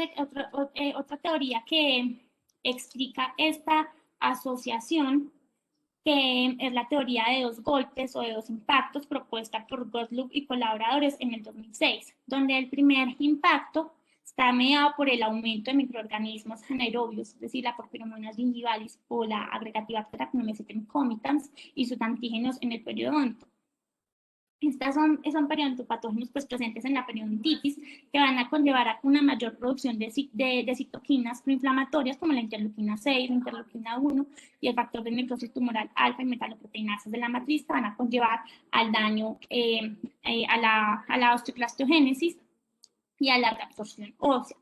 otra teoría que explica esta asociación, que es la teoría de dos golpes o de dos impactos propuesta por Gottlob y colaboradores en el 2006, donde el primer impacto está mediado por el aumento de microorganismos anaerobios, es decir, la Porphyromonas gingivalis o la Agregatibacter actinomycetum comitans y sus antígenos en el periodonto. Estas son periodontopatógenos pues, presentes en la periodontitis que van a conllevar a una mayor producción de citoquinas proinflamatorias como la interleuquina 6, la interleuquina 1 y el factor de necrosis tumoral alfa y metaloproteinasas de la matriz que van a conllevar al daño a la osteoclastiogénesis y a la reabsorción ósea.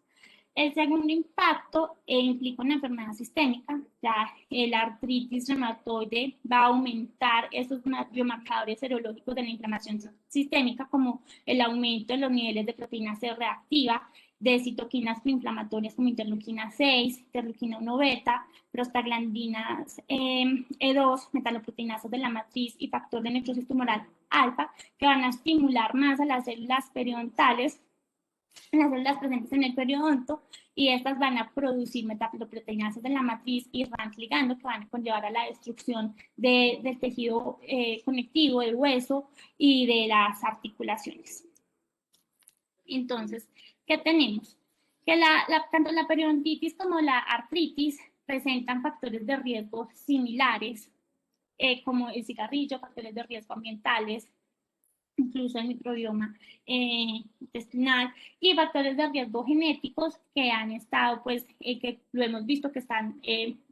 El segundo impacto implica una enfermedad sistémica, ya la artritis reumatoide va a aumentar esos biomarcadores serológicos de la inflamación sistémica, como el aumento de los niveles de proteína C reactiva, de citoquinas proinflamatorias como interleuquina 6, interleuquina 1 beta, prostaglandinas E2, metaloproteinasas de la matriz y factor de necrosis tumoral alfa, que van a estimular más a las células periodontales, las células presentes en el periodonto, y estas van a producir metaloproteinasas de la matriz y RANS ligando que van a conllevar a la destrucción del tejido conectivo, del hueso y de las articulaciones. Entonces, ¿qué tenemos? Que tanto la periodontitis como la artritis presentan factores de riesgo similares, como el cigarrillo, factores de riesgo ambientales, incluso el microbioma intestinal, y factores de riesgo genéticos que han estado, pues, que lo hemos visto que están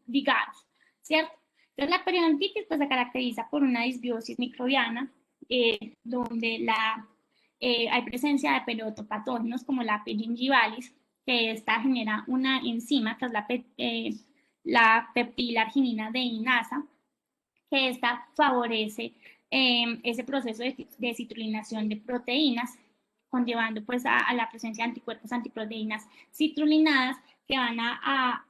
ligados, ¿cierto? Entonces, la periodontitis pues, se caracteriza por una disbiosis microbiana, donde hay presencia de periodopatógenos como la P. gingivalis, que esta genera una enzima, que es la peptilarginina deinasa, que esta favorece ese proceso de citrulinación de proteínas, conllevando pues a la presencia de anticuerpos antiproteínas citrulinadas que van a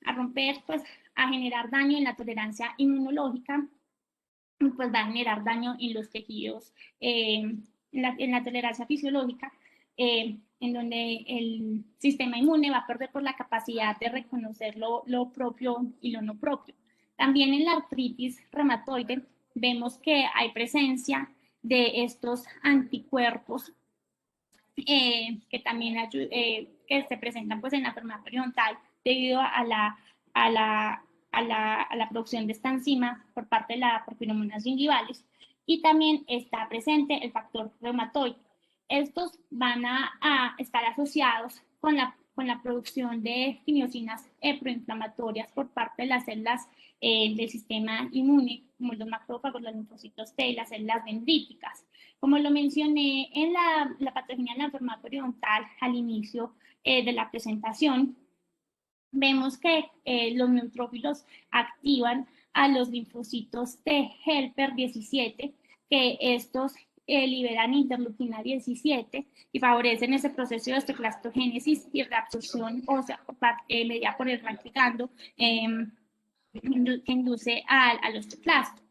romper, pues a generar daño en la tolerancia inmunológica, pues va a generar daño en los tejidos, en la tolerancia fisiológica, en donde el sistema inmune va a perder por la capacidad de reconocer lo propio y lo no propio. También en la artritis reumatoide vemos que hay presencia de estos anticuerpos que también que se presentan pues en la enfermedad periodontal debido a la producción de esta enzima por parte de la porfiridomonas gingivales, y también está presente el factor reumatoide. Estos van a estar asociados con la producción de quimiosinas proinflamatorias por parte de las células del sistema inmune, como los macrófagos, los linfocitos T y las células dendríticas. Como lo mencioné en la patología de la enfermedad periodontal al inicio de la presentación, vemos que los neutrófilos activan a los linfocitos T helper 17, que estos liberan interleuquina 17 y favorecen ese proceso de osteoclastogénesis y reabsorción ósea mediada por el ranquigando, que induce al osteoclasto.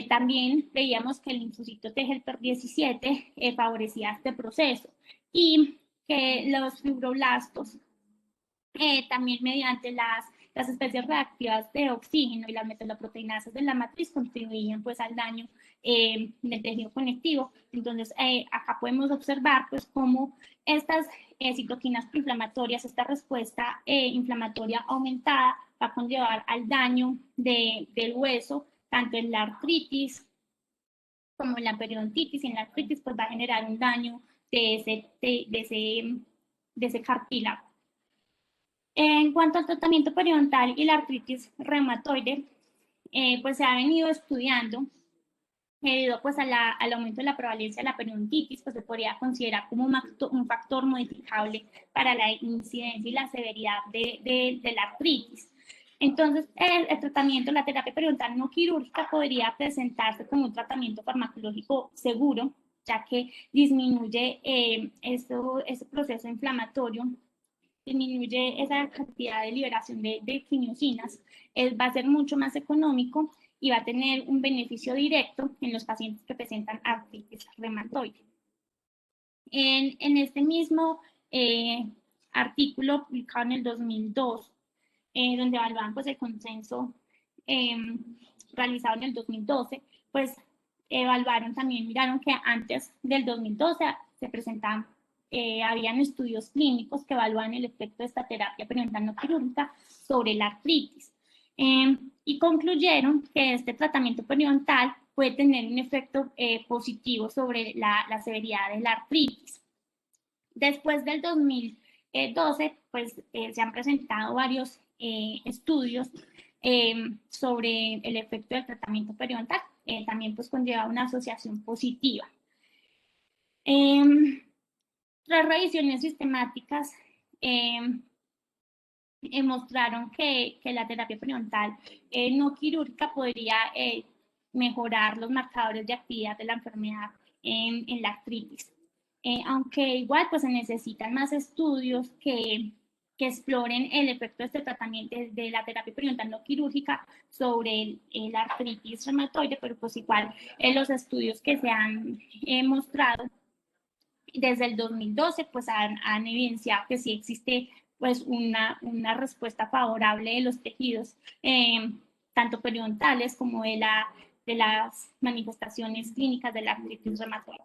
También veíamos que el linfocito T helper 17 favorecía este proceso, y que los fibroblastos también mediante las especies reactivas de oxígeno y las metaloproteinasas de la matriz contribuían pues al daño del tejido conectivo. Entonces acá podemos observar pues cómo estas citoquinas proinflamatorias, esta respuesta inflamatoria aumentada va a conllevar al daño del hueso, tanto en la artritis como en la periodontitis. Y en la artritis pues va a generar un daño de ese cartílago. En cuanto al tratamiento periodontal y la artritis reumatoide, pues se ha venido estudiando debido pues al aumento de la prevalencia de la periodontitis, pues se podría considerar como un factor modificable para la incidencia y la severidad de la artritis. Entonces, el tratamiento, la terapia periodontal no quirúrgica podría presentarse como un tratamiento farmacológico seguro, ya que disminuye ese proceso inflamatorio, disminuye esa cantidad de liberación de quimiosinas, va a ser mucho más económico y va a tener un beneficio directo en los pacientes que presentan artritis reumatoide. En este mismo artículo publicado en el 2002, donde evaluaban pues, el consenso realizado en el 2012, pues evaluaron también, miraron que antes del 2012 se presentaban habían estudios clínicos que evalúan el efecto de esta terapia periodontal no quirúrgica sobre la artritis, y concluyeron que este tratamiento periodontal puede tener un efecto positivo sobre la severidad de la artritis. Después del 2012, pues se han presentado varios estudios sobre el efecto del tratamiento periodontal, también pues conlleva una asociación positiva. Las revisiones sistemáticas mostraron que la terapia periodontal no quirúrgica podría mejorar los marcadores de actividad de la enfermedad en la artritis. Aunque igual pues se necesitan más estudios que exploren el efecto de este tratamiento de la terapia periodontal no quirúrgica sobre la artritis reumatoide, pero pues igual los estudios que se han mostrado desde el 2012 pues han evidenciado que sí existe pues una respuesta favorable de los tejidos, tanto periodontales como de las manifestaciones clínicas de la artritis reumatoide.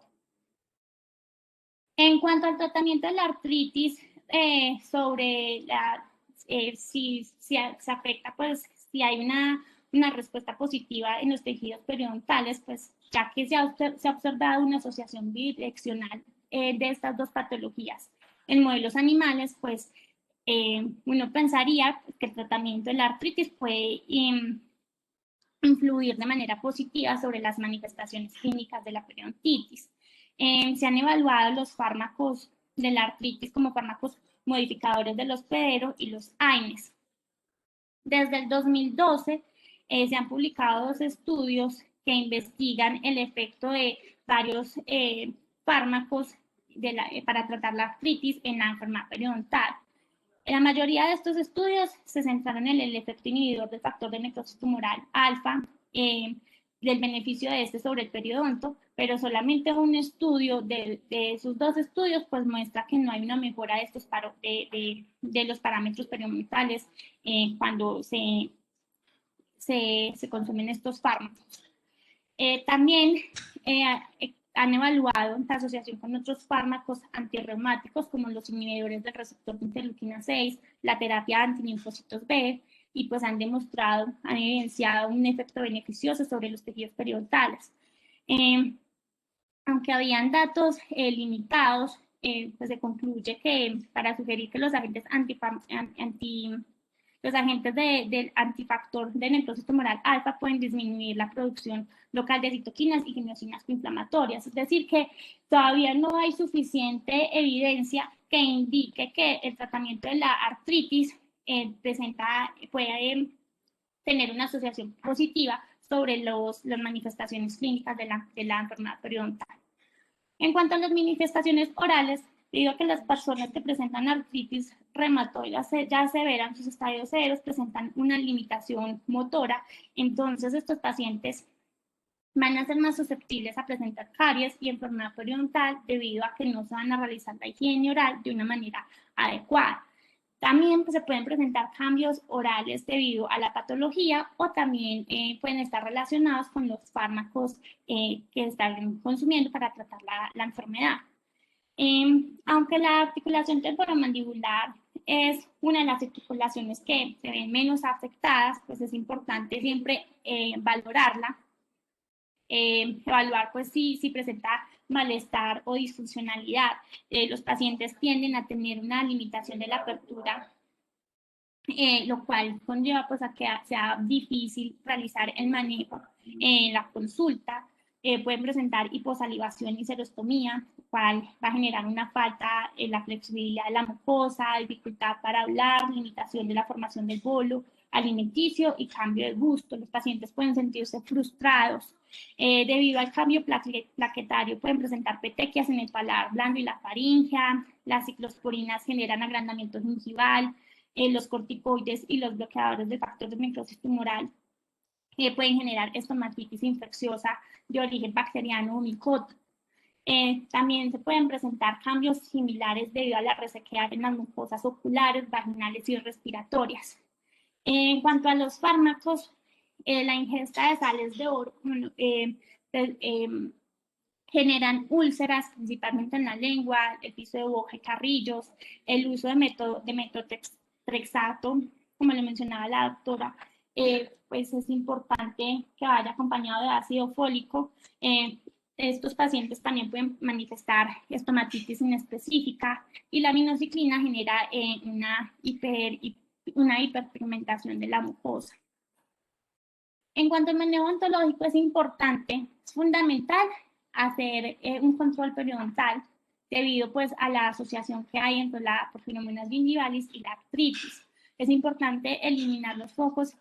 En cuanto al tratamiento de la artritis, sobre si se afecta, pues si hay una respuesta positiva en los tejidos periodontales, pues ya que se ha observado una asociación bidireccional de estas dos patologías en modelos animales, pues Uno pensaría que el tratamiento de la artritis puede influir de manera positiva sobre las manifestaciones clínicas de la periodontitis. Se han evaluado los fármacos de la artritis como fármacos modificadores del hospedero y los AINES. Desde el 2012 se han publicado 2 estudios que investigan el efecto de varios fármacos para tratar la artritis en la enfermedad periodontal. La mayoría de estos estudios se centraron en el efecto inhibidor del factor de necrosis tumoral alfa, del beneficio de este sobre el periodonto, pero solamente un estudio de esos 2 estudios pues muestra que no hay una mejora de, de los parámetros periodontales cuando se consumen estos fármacos. También han evaluado en asociación con otros fármacos antirreumáticos como los inhibidores del receptor de interleuquina 6, la terapia antilinfocitos B, y pues han evidenciado un efecto beneficioso sobre los tejidos periodontales. Aunque habían datos limitados, pues se concluye que para sugerir que los agentes del antifactor de necrosis tumoral alfa pueden disminuir la producción local de citoquinas y miocinas inflamatorias. Es decir, que todavía no hay suficiente evidencia que indique que el tratamiento de la artritis puede tener una asociación positiva sobre las manifestaciones clínicas de la enfermedad periodontal. En cuanto a las manifestaciones orales, debido a que las personas que presentan artritis reumatoide ya severa en sus estadios severos presentan una limitación motora, entonces estos pacientes van a ser más susceptibles a presentar caries y enfermedad periodontal debido a que no se van a realizar la higiene oral de una manera adecuada. También se pueden presentar cambios orales debido a la patología o también pueden estar relacionados con los fármacos que están consumiendo para tratar la enfermedad. Aunque la articulación temporomandibular es una de las articulaciones que se ven menos afectadas, pues es importante siempre valorarla, evaluar pues si presenta malestar o disfuncionalidad. Los pacientes tienden a tener una limitación de la apertura, lo cual conlleva pues a que sea difícil realizar el manejo en la consulta. Pueden presentar hiposalivación y serostomía, lo cual va a generar una falta en la flexibilidad de la mucosa, dificultad para hablar, limitación de la formación del bolo alimenticio y cambio de gusto. Los pacientes pueden sentirse frustrados. Debido al cambio plaquetario, pueden presentar petequias en el paladar blando y la faringea. Las ciclosporinas generan agrandamiento gingival. Los corticoides y los bloqueadores del factor de necrosis tumoral pueden generar estomatitis infecciosa de origen bacteriano o micoto. También se pueden presentar cambios similares debido a la resequedad en las mucosas oculares, vaginales y respiratorias. En cuanto a los fármacos, la ingesta de sales de oro generan úlceras, principalmente en la lengua, el piso de boca y carrillos. El uso de metotrexato, como le mencionaba la doctora, pues es importante que vaya acompañado de ácido fólico. Estos pacientes también pueden manifestar estomatitis inespecífica y la minoxiclina genera una hiperpigmentación de la mucosa. En cuanto al manejo ontológico, es importante, es fundamental hacer un control periodontal debido pues a la asociación que hay entre la porfiriominas gingivalis y la artritis. Es importante eliminar los focos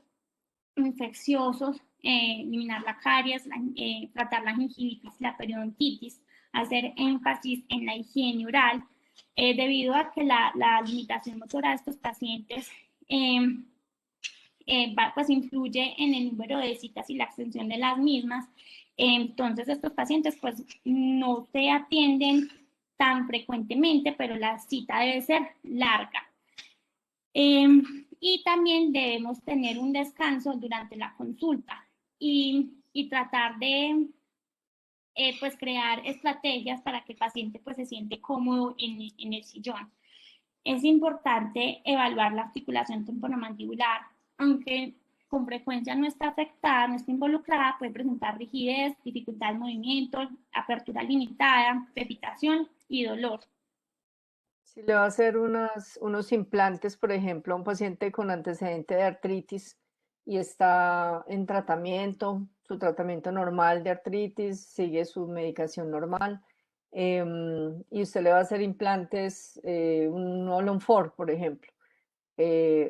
infecciosos, eliminar la caries, tratar la gingivitis, la periodontitis, hacer énfasis en la higiene oral, debido a que la limitación motora de estos pacientes pues influye en el número de citas y la extensión de las mismas. Entonces estos pacientes pues no se atienden tan frecuentemente, pero la cita debe ser larga. Y también debemos tener un descanso durante la consulta y tratar de pues crear estrategias para que el paciente pues se siente cómodo en el sillón. Es importante evaluar la articulación temporomandibular, aunque con frecuencia no está afectada, no está involucrada, puede presentar rigidez, dificultad de movimiento, apertura limitada, crepitación y dolor. Si le va a hacer unos implantes, por ejemplo, a un paciente con antecedente de artritis y está en tratamiento, su tratamiento normal de artritis, sigue su medicación normal, y usted le va a hacer implantes, un Olonfor, por ejemplo,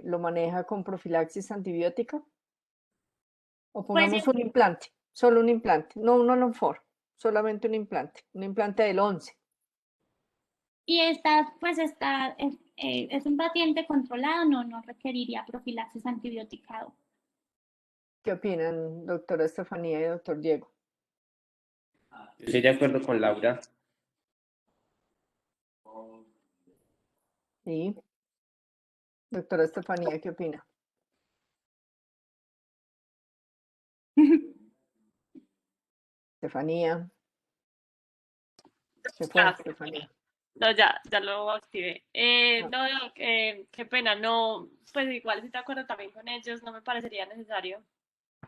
¿lo maneja con profilaxis antibiótica? O Pues, pongamos un implante, solo un implante, no un Olonfor, solamente un implante del 11. y está, pues está, es un paciente controlado, no requeriría profilaxis antibiótica. ¿Qué opinan, doctora Estefanía y doctor Diego? Estoy de acuerdo con Laura. Sí, doctora Estefanía, ¿qué opina? Estefanía, se fue, Ah, Estefanía. no, ya lo activé. Ah, No, qué pena, no, pues igual si te acuerdo también con ellos, no me parecería necesario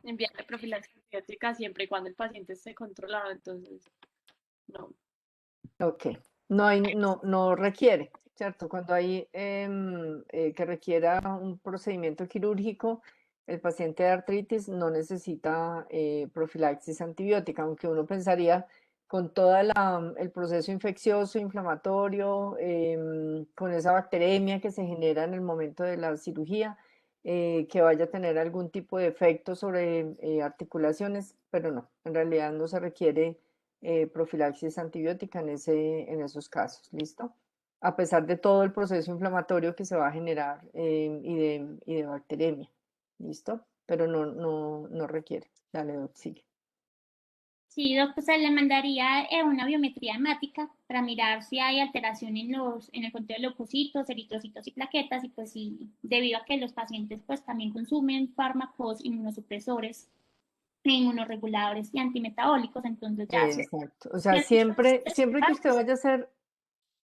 enviarle profilaxis antibiótica siempre y cuando el paciente esté controlado, entonces, no. ok, no requiere, ¿cierto? Cuando hay que requiera un procedimiento quirúrgico, el paciente de artritis no necesita profilaxis antibiótica, aunque uno pensaría con todo el proceso infeccioso, inflamatorio, con esa bacteremia que se genera en el momento de la cirugía, que vaya a tener algún tipo de efecto sobre articulaciones, pero no, en realidad no se requiere profilaxis antibiótica en esos casos, ¿listo? A pesar de todo el proceso inflamatorio que se va a generar y de bacteremia, ¿listo? Pero no requiere. Dale, doc, sigue. sí, pues se le mandaría una biometría hemática para mirar si hay alteración en el conteo de leucocitos, eritrocitos y plaquetas, y pues sí, debido a que los pacientes pues también consumen fármacos inmunosupresores, inmunorreguladores y antimetabólicos, entonces ya se... Exacto. O sea, siempre que usted vaya a hacer,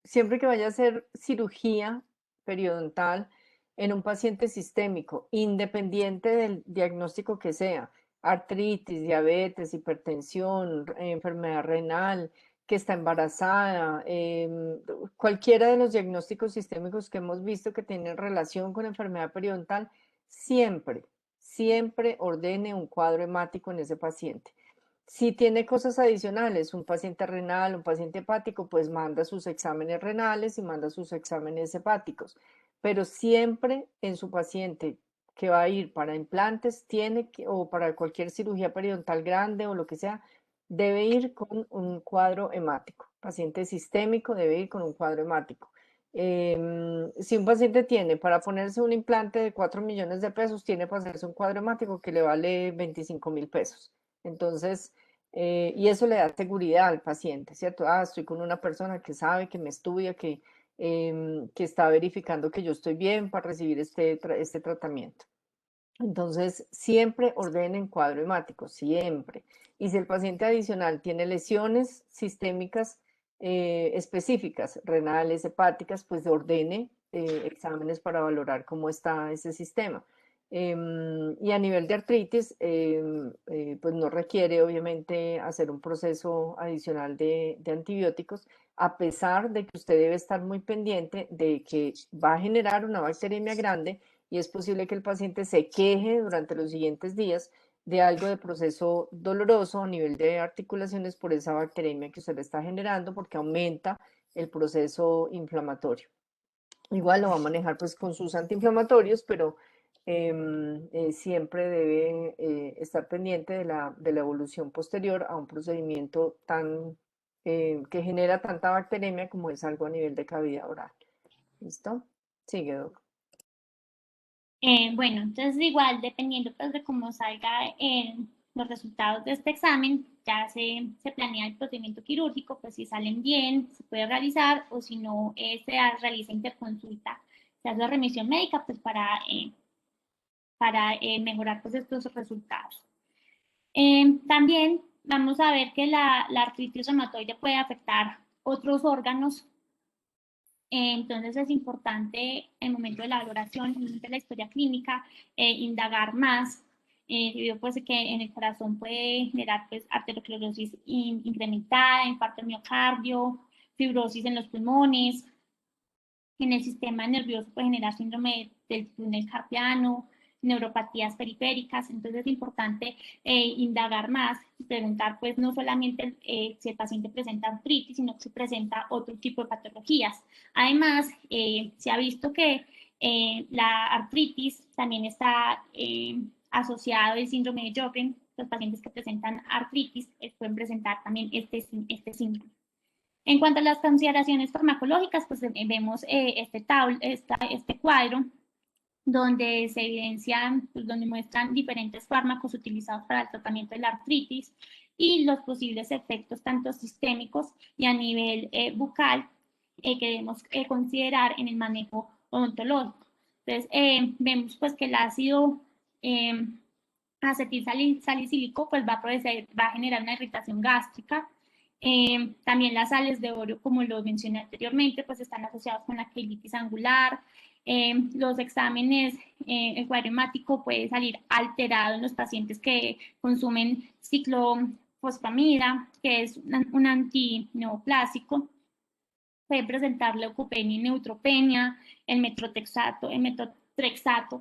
siempre que vaya a hacer cirugía periodontal en un paciente sistémico, independiente del diagnóstico que sea, artritis, diabetes, hipertensión, enfermedad renal, que está embarazada, cualquiera de los diagnósticos sistémicos que hemos visto que tienen relación con enfermedad periodontal, siempre ordene un cuadro hemático en ese paciente. Si tiene cosas adicionales, un paciente renal, un paciente hepático, pues manda sus exámenes renales y manda sus exámenes hepáticos. Pero siempre en su paciente que va a ir para implantes, o para cualquier cirugía periodontal grande o lo que sea, debe ir con un cuadro hemático. Paciente sistémico debe ir con un cuadro hemático. Si un paciente tiene para ponerse un implante de 4 millones de pesos, tiene para hacerse un cuadro hemático que le vale 25.000 pesos. Entonces, y eso le da seguridad al paciente, ¿cierto? Ah, estoy con una persona que sabe, que me estudia, que está verificando que yo estoy bien para recibir este tratamiento. Entonces, siempre ordenen cuadro hemático, siempre. Y si el paciente adicional tiene lesiones sistémicas específicas, renales, hepáticas, pues ordene exámenes para valorar cómo está ese sistema. Y a nivel de artritis, pues no requiere obviamente hacer un proceso adicional de antibióticos, a pesar de que usted debe estar muy pendiente de que va a generar una bacteremia grande y es posible que el paciente se queje durante los siguientes días de algo de proceso doloroso a nivel de articulaciones por esa bacteremia que usted le está generando porque aumenta el proceso inflamatorio. Igual lo va a manejar pues con sus antiinflamatorios, pero siempre debe estar pendiente de la evolución posterior a un procedimiento que genera tanta bacteremia como es algo a nivel de cavidad oral. ¿Listo? Sigue, doc. Bueno, entonces igual dependiendo pues de cómo salga los resultados de este examen, ya se planea el procedimiento quirúrgico, pues si salen bien, se puede realizar, o si no, se realiza interconsulta, se hace remisión médica pues para mejorar pues estos resultados. También vamos a ver que la artritis reumatoide puede afectar otros órganos, entonces es importante en el momento de la valoración, de la historia clínica, indagar más, debido pues que en el corazón puede generar pues arteriosclerosis incrementada, infarto del miocardio, fibrosis en los pulmones, En el sistema nervioso puede generar síndrome del túnel carpiano, neuropatías periféricas. Entonces es importante indagar más y preguntar pues no solamente si el paciente presenta artritis, sino que si presenta otro tipo de patologías. Además, se ha visto que la artritis también está asociado al síndrome de Sjögren. Los pacientes que presentan artritis pueden presentar también este síndrome. En cuanto a las consideraciones farmacológicas, pues vemos este cuadro donde se evidencian, pues, donde muestran diferentes fármacos utilizados para el tratamiento de la artritis y los posibles efectos tanto sistémicos y a nivel bucal que debemos considerar en el manejo odontológico. Entonces, vemos pues que el ácido acetilsalicílico pues va a generar una irritación gástrica. También las sales de oro, como lo mencioné anteriormente, pues están asociados con la quelitis angular. Los exámenes, el cuadro hemático puede salir alterado en los pacientes que consumen ciclofosfamida, que es un antineoplásico. Puede presentar leucopenia y neutropenia, el metotrexato,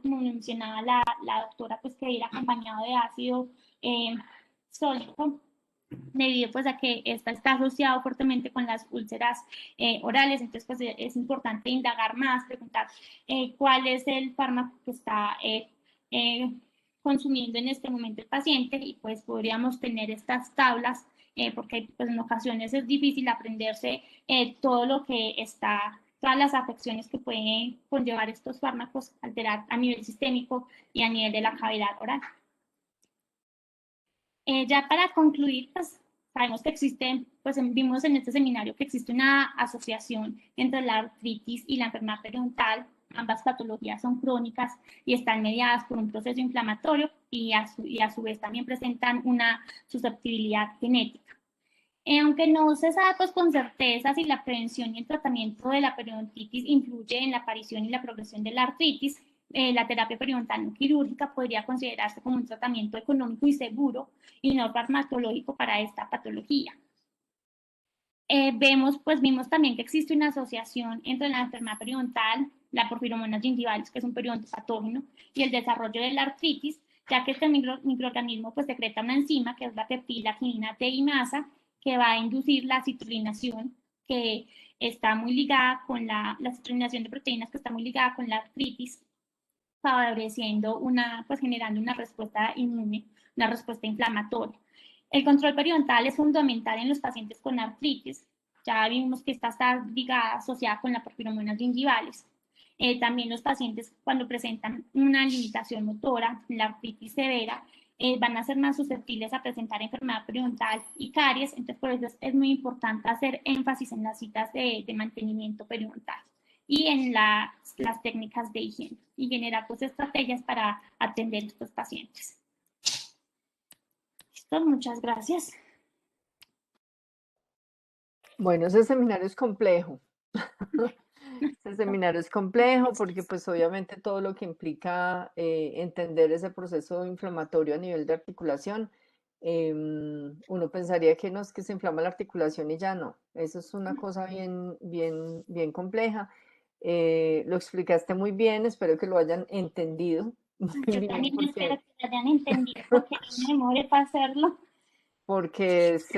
como mencionaba la doctora, pues que ir acompañado de ácido sólico, debido pues a que esta está asociado fuertemente con las úlceras orales. Entonces pues es importante indagar más, preguntar cuál es el fármaco que está consumiendo en este momento el paciente, y pues podríamos tener estas tablas porque pues en ocasiones es difícil aprenderse todo lo que está, todas las afecciones que pueden conllevar estos fármacos, alterar a nivel sistémico y a nivel de la cavidad oral. Ya para concluir, pues sabemos que existe, pues vimos en este seminario que existe una asociación entre la artritis y la enfermedad periodontal. Ambas patologías son crónicas y están mediadas por un proceso inflamatorio y a su vez también presentan una susceptibilidad genética. Aunque no se sabe pues, con certeza si la prevención y el tratamiento de la periodontitis influye en la aparición y la progresión de la artritis, la terapia periodontal no quirúrgica podría considerarse como un tratamiento económico y seguro y no farmacológico para esta patología. Vimos también que existe una asociación entre la enfermedad periodontal, la porfiromonas gingivalis, que es un periodonto patógeno, y el desarrollo de la artritis, ya que este microorganismo pues, secreta una enzima, que es la peptidaquinina deimasa, que va a inducir la citrulinación, que está muy ligada con la citrulinación de proteínas, que está muy ligada con la artritis, favoreciendo pues generando una respuesta inmune, una respuesta inflamatoria. El control periodontal es fundamental en los pacientes con artritis. Ya vimos que esta está ligada, asociada con la porfiromonas gingivalis. También los pacientes cuando presentan una limitación motora, la artritis severa, van a ser más susceptibles a presentar enfermedad periodontal y caries. Entonces, por eso es muy importante hacer énfasis en las citas de mantenimiento periodontal y en las técnicas de higiene y generar pues, estrategias para atender a estos pacientes. Listo, muchas gracias. Bueno, ese seminario es complejo. Este seminario es complejo porque pues obviamente todo lo que implica entender ese proceso inflamatorio a nivel de articulación, uno pensaría que no es que se inflama la articulación y ya no. Eso es una cosa bien compleja. Lo explicaste muy bien, espero que lo hayan entendido muy Yo bien también espero porque, que lo hayan entendido porque no me demore para hacerlo. porque es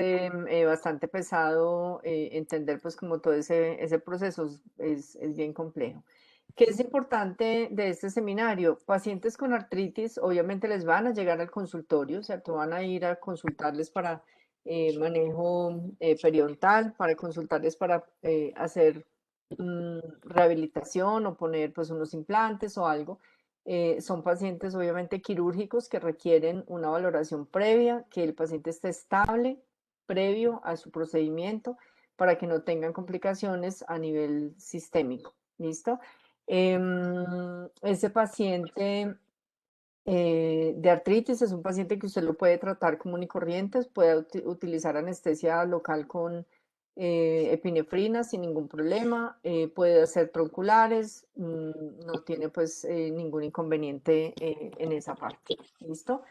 bastante pesado entender pues como todo ese proceso es bien complejo. ¿Qué es importante de este seminario? Pacientes con artritis obviamente les van a llegar al consultorio, ¿cierto? Van a ir a consultarles para manejo periodontal, para consultarles para hacer rehabilitación o poner pues unos implantes o algo. Son pacientes obviamente quirúrgicos que requieren una valoración previa, que el paciente esté estable previo a su procedimiento para que no tengan complicaciones a nivel sistémico. ¿Listo? Ese paciente de artritis es un paciente que usted lo puede tratar común y corriente, puede utilizar anestesia local con epinefrina sin ningún problema, puede hacer tronculares, no tiene pues ningún inconveniente en esa parte. ¿Listo?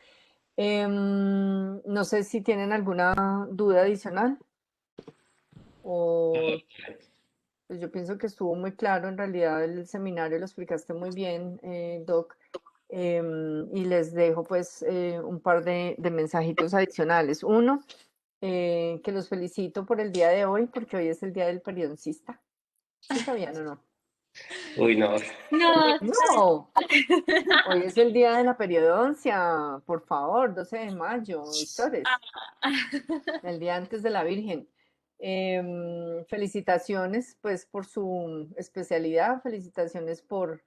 No sé si tienen alguna duda adicional o Pues yo pienso que estuvo muy claro, en realidad el seminario lo explicaste muy bien, Doc. Y les dejo pues un par de mensajitos adicionales. Uno, que los felicito por el día de hoy, porque hoy es el día del periodoncista. ¿Sí sabían o no? Uy, no. No, No, hoy es el día de la periodoncia, por favor, 12 de mayo, Víctores, el día antes de la Virgen. Felicitaciones pues por su especialidad, felicitaciones por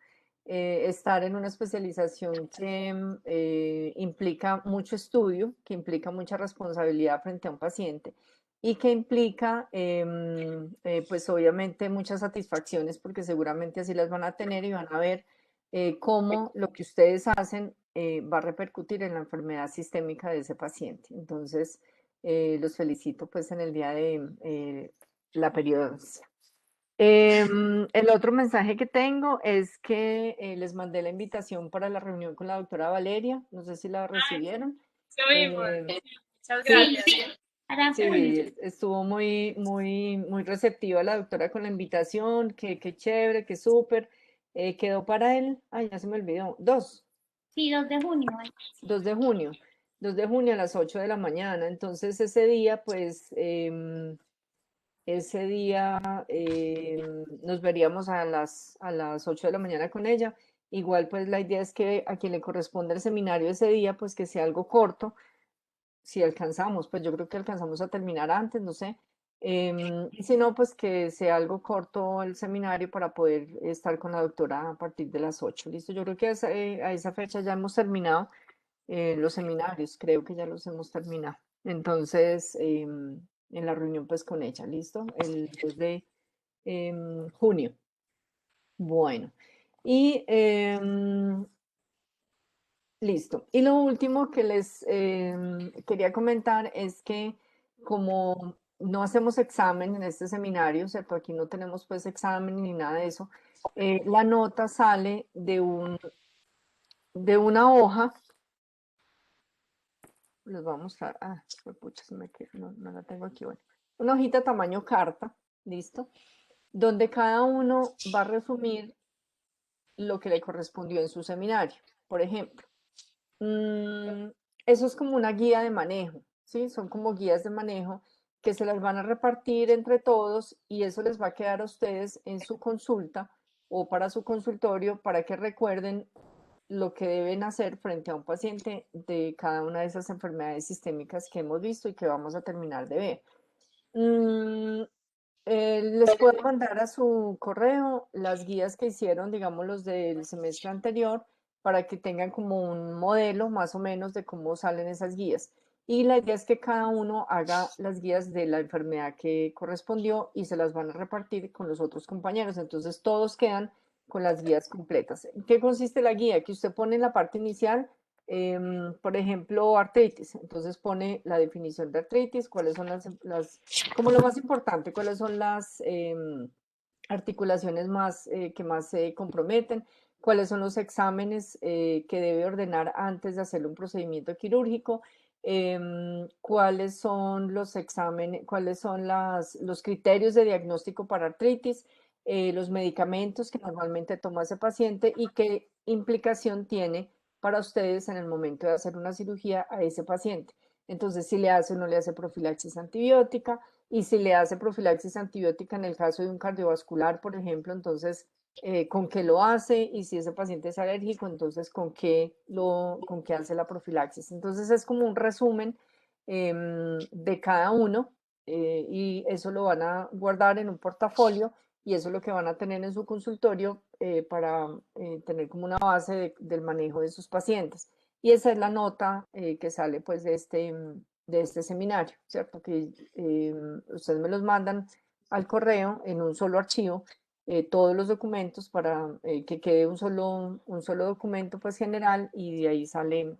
estar en una especialización que implica mucho estudio, que implica mucha responsabilidad frente a un paciente y que implica pues obviamente muchas satisfacciones porque seguramente así las van a tener y van a ver cómo lo que ustedes hacen va a repercutir en la enfermedad sistémica de ese paciente. Entonces, los felicito pues en el día de la periodoncia. El otro mensaje que tengo es que les mandé la invitación para la reunión con la doctora Valeria, no sé si la recibieron. Subimos. Eh, Muchas sí, gracias. para junio. sí, estuvo muy receptiva la doctora con la invitación, que chévere, que súper. Quedó para él, ay, ya se me olvidó, 2 de junio. 2 de junio, 2 de junio a las 8 de la mañana. Entonces ese día, pues, ese día nos veríamos a las 8 de la mañana con ella. Igual, pues la idea es que a quien le corresponde el seminario ese día, pues que sea algo corto, si alcanzamos, pues yo creo que alcanzamos a terminar antes, no sé. Y si no, pues que sea algo corto el seminario para poder estar con la doctora a partir de las 8. ¿Listo? Yo creo que a esa fecha ya hemos terminado los seminarios, creo que ya los hemos terminado. Entonces, en la reunión pues con ella, ¿listo? El 2 de junio. Bueno, y listo. Y lo último que les quería comentar es que como no hacemos examen en este seminario, ¿cierto? Aquí no tenemos pues examen ni nada de eso. La nota sale de una hoja. Les voy a mostrar. Ah, pucha, no la tengo aquí. Bueno, una hojita tamaño carta, ¿listo? Donde cada uno va a resumir lo que le correspondió en su seminario. Por ejemplo, mm, eso es como una guía de manejo, ¿sí? Son como guías de manejo que se las van a repartir entre todos y eso les va a quedar a ustedes en su consulta o para su consultorio para que recuerden lo que deben hacer frente a un paciente de cada una de esas enfermedades sistémicas que hemos visto y que vamos a terminar de ver. Mm, les puedo mandar a su correo las guías que hicieron, digamos, los del semestre anterior, para que tengan como un modelo más o menos de cómo salen esas guías. Y la idea es que cada uno haga las guías de la enfermedad que correspondió y se las van a repartir con los otros compañeros. Entonces todos quedan con las guías completas. ¿En qué consiste la guía? Que usted pone en la parte inicial, por ejemplo, artritis. Entonces pone la definición de artritis, cuáles son como lo más importante, cuáles son las articulaciones que más se comprometen, cuáles son los exámenes que debe ordenar antes de hacer un procedimiento quirúrgico, cuáles son los exámenes, cuáles son los criterios de diagnóstico para artritis, los medicamentos que normalmente toma ese paciente y qué implicación tiene para ustedes en el momento de hacer una cirugía a ese paciente. Entonces, si le hace o no le hace profilaxis antibiótica, y si le hace profilaxis antibiótica en el caso de un cardiovascular, por ejemplo, entonces, ¿con qué lo hace? Y si ese paciente es alérgico, entonces, con qué hace la profilaxis? Entonces, es como un resumen de cada uno y eso lo van a guardar en un portafolio y eso es lo que van a tener en su consultorio para tener como una base del manejo de sus pacientes. Y esa es la nota que sale pues de este seminario, ¿cierto? Que ustedes me los mandan al correo en un solo archivo, todos los documentos para que quede un solo documento pues general y de ahí sale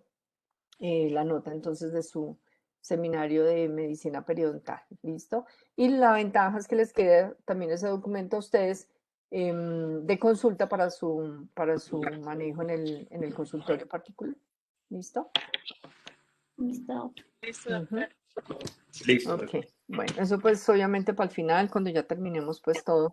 la nota entonces de su seminario de medicina periodontal, ¿listo? Y la ventaja es que les queda también ese documento a ustedes de consulta para su manejo en el consultorio particular, ¿listo? Listo. Listo, Ujú. doctor. Listo. Ok, bueno, eso pues obviamente para el final, cuando ya terminemos pues todo,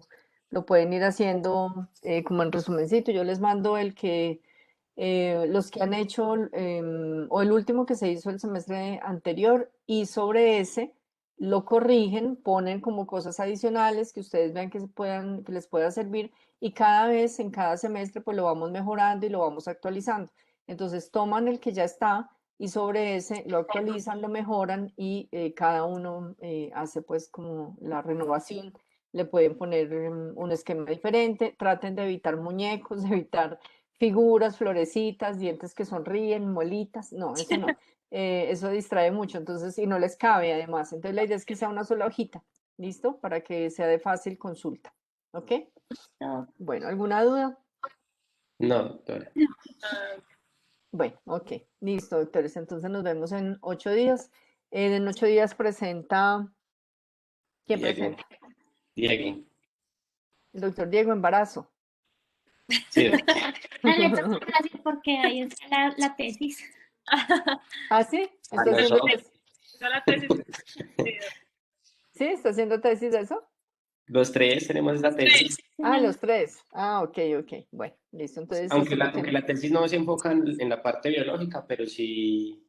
lo pueden ir haciendo como en resumencito. Yo les mando los que han hecho, o el último que se hizo el semestre anterior, y sobre ese lo corrigen, ponen como cosas adicionales que ustedes vean que les pueda servir, y cada vez, en cada semestre, pues lo vamos mejorando y lo vamos actualizando. Entonces toman el que ya está y sobre ese lo actualizan, lo mejoran y cada uno hace pues como la renovación. Le pueden poner un esquema diferente, traten de evitar muñecos, de evitar figuras, florecitas, dientes que sonríen, molitas, no, eso no. Eso distrae mucho, entonces, y no les cabe además. Entonces, la idea es que sea una sola hojita, ¿listo? Para que sea de fácil consulta, ¿ok? Todo. Bueno, ¿alguna duda? No, doctora. Ah, Bueno, ok, listo, doctores. Entonces, nos vemos en 8 días. En 8 días presenta, ¿quién Diego. presenta? Diego. El doctor Diego Embarazo. Sí, doctora. Ah, le toca fácil porque ahí está la tesis. ¿Ah, sí? Ah, ¿Está no, haciendo eso. tesis? esa es la tesis. Sí, ¿Sí? ¿Está haciendo tesis de eso? Los tres tenemos esa tesis. Ah, los tres. Ah, ok, ok. Bueno, listo. Entonces, Aunque eso la, lo aunque tienen. la tesis no se enfoca en la parte biológica, pero sí,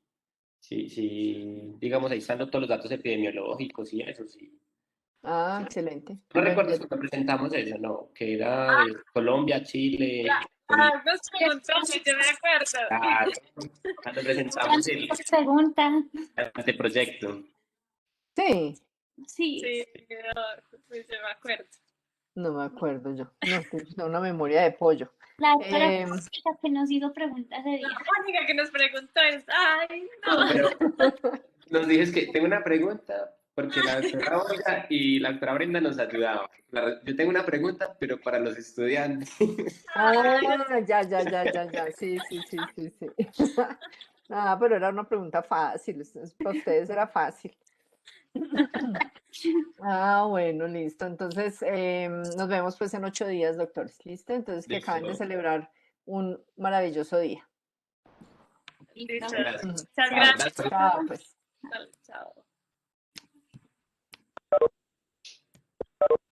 sí, sí, digamos, ahí están todos los datos epidemiológicos y eso, sí. Ah, excelente. No Bueno, recuerdo cuando presentamos eso, ¿no? Que era de Colombia, Chile, Bolivia. nos preguntó, sí, yo me acuerdo. Ah, cuando presentamos el Pregunta. anteproyecto. sí, Sí, Sí, no, pues yo me acuerdo. no me acuerdo yo. No, tengo una memoria de pollo. la doctora Em, Mónica que nos hizo preguntas de día. La única que nos preguntó es, ay, no. Pero nos dijes que tengo una pregunta, porque la doctora Olga y la doctora Brenda nos ayudaban. Yo tengo una pregunta, pero para los estudiantes. ah, ya, ya, ya, ya, ya. Sí, sí, sí, sí, sí. Ah, pero era una pregunta fácil. Para ustedes era fácil. Ah, bueno, listo. Entonces, nos vemos pues en 8 días, doctores. ¿Listo? Entonces, que acaben de Listo. celebrar un maravilloso día. Listo. Gracias. Ujú. Muchas Chao, gracias. gracias. Chao, pues. Chao.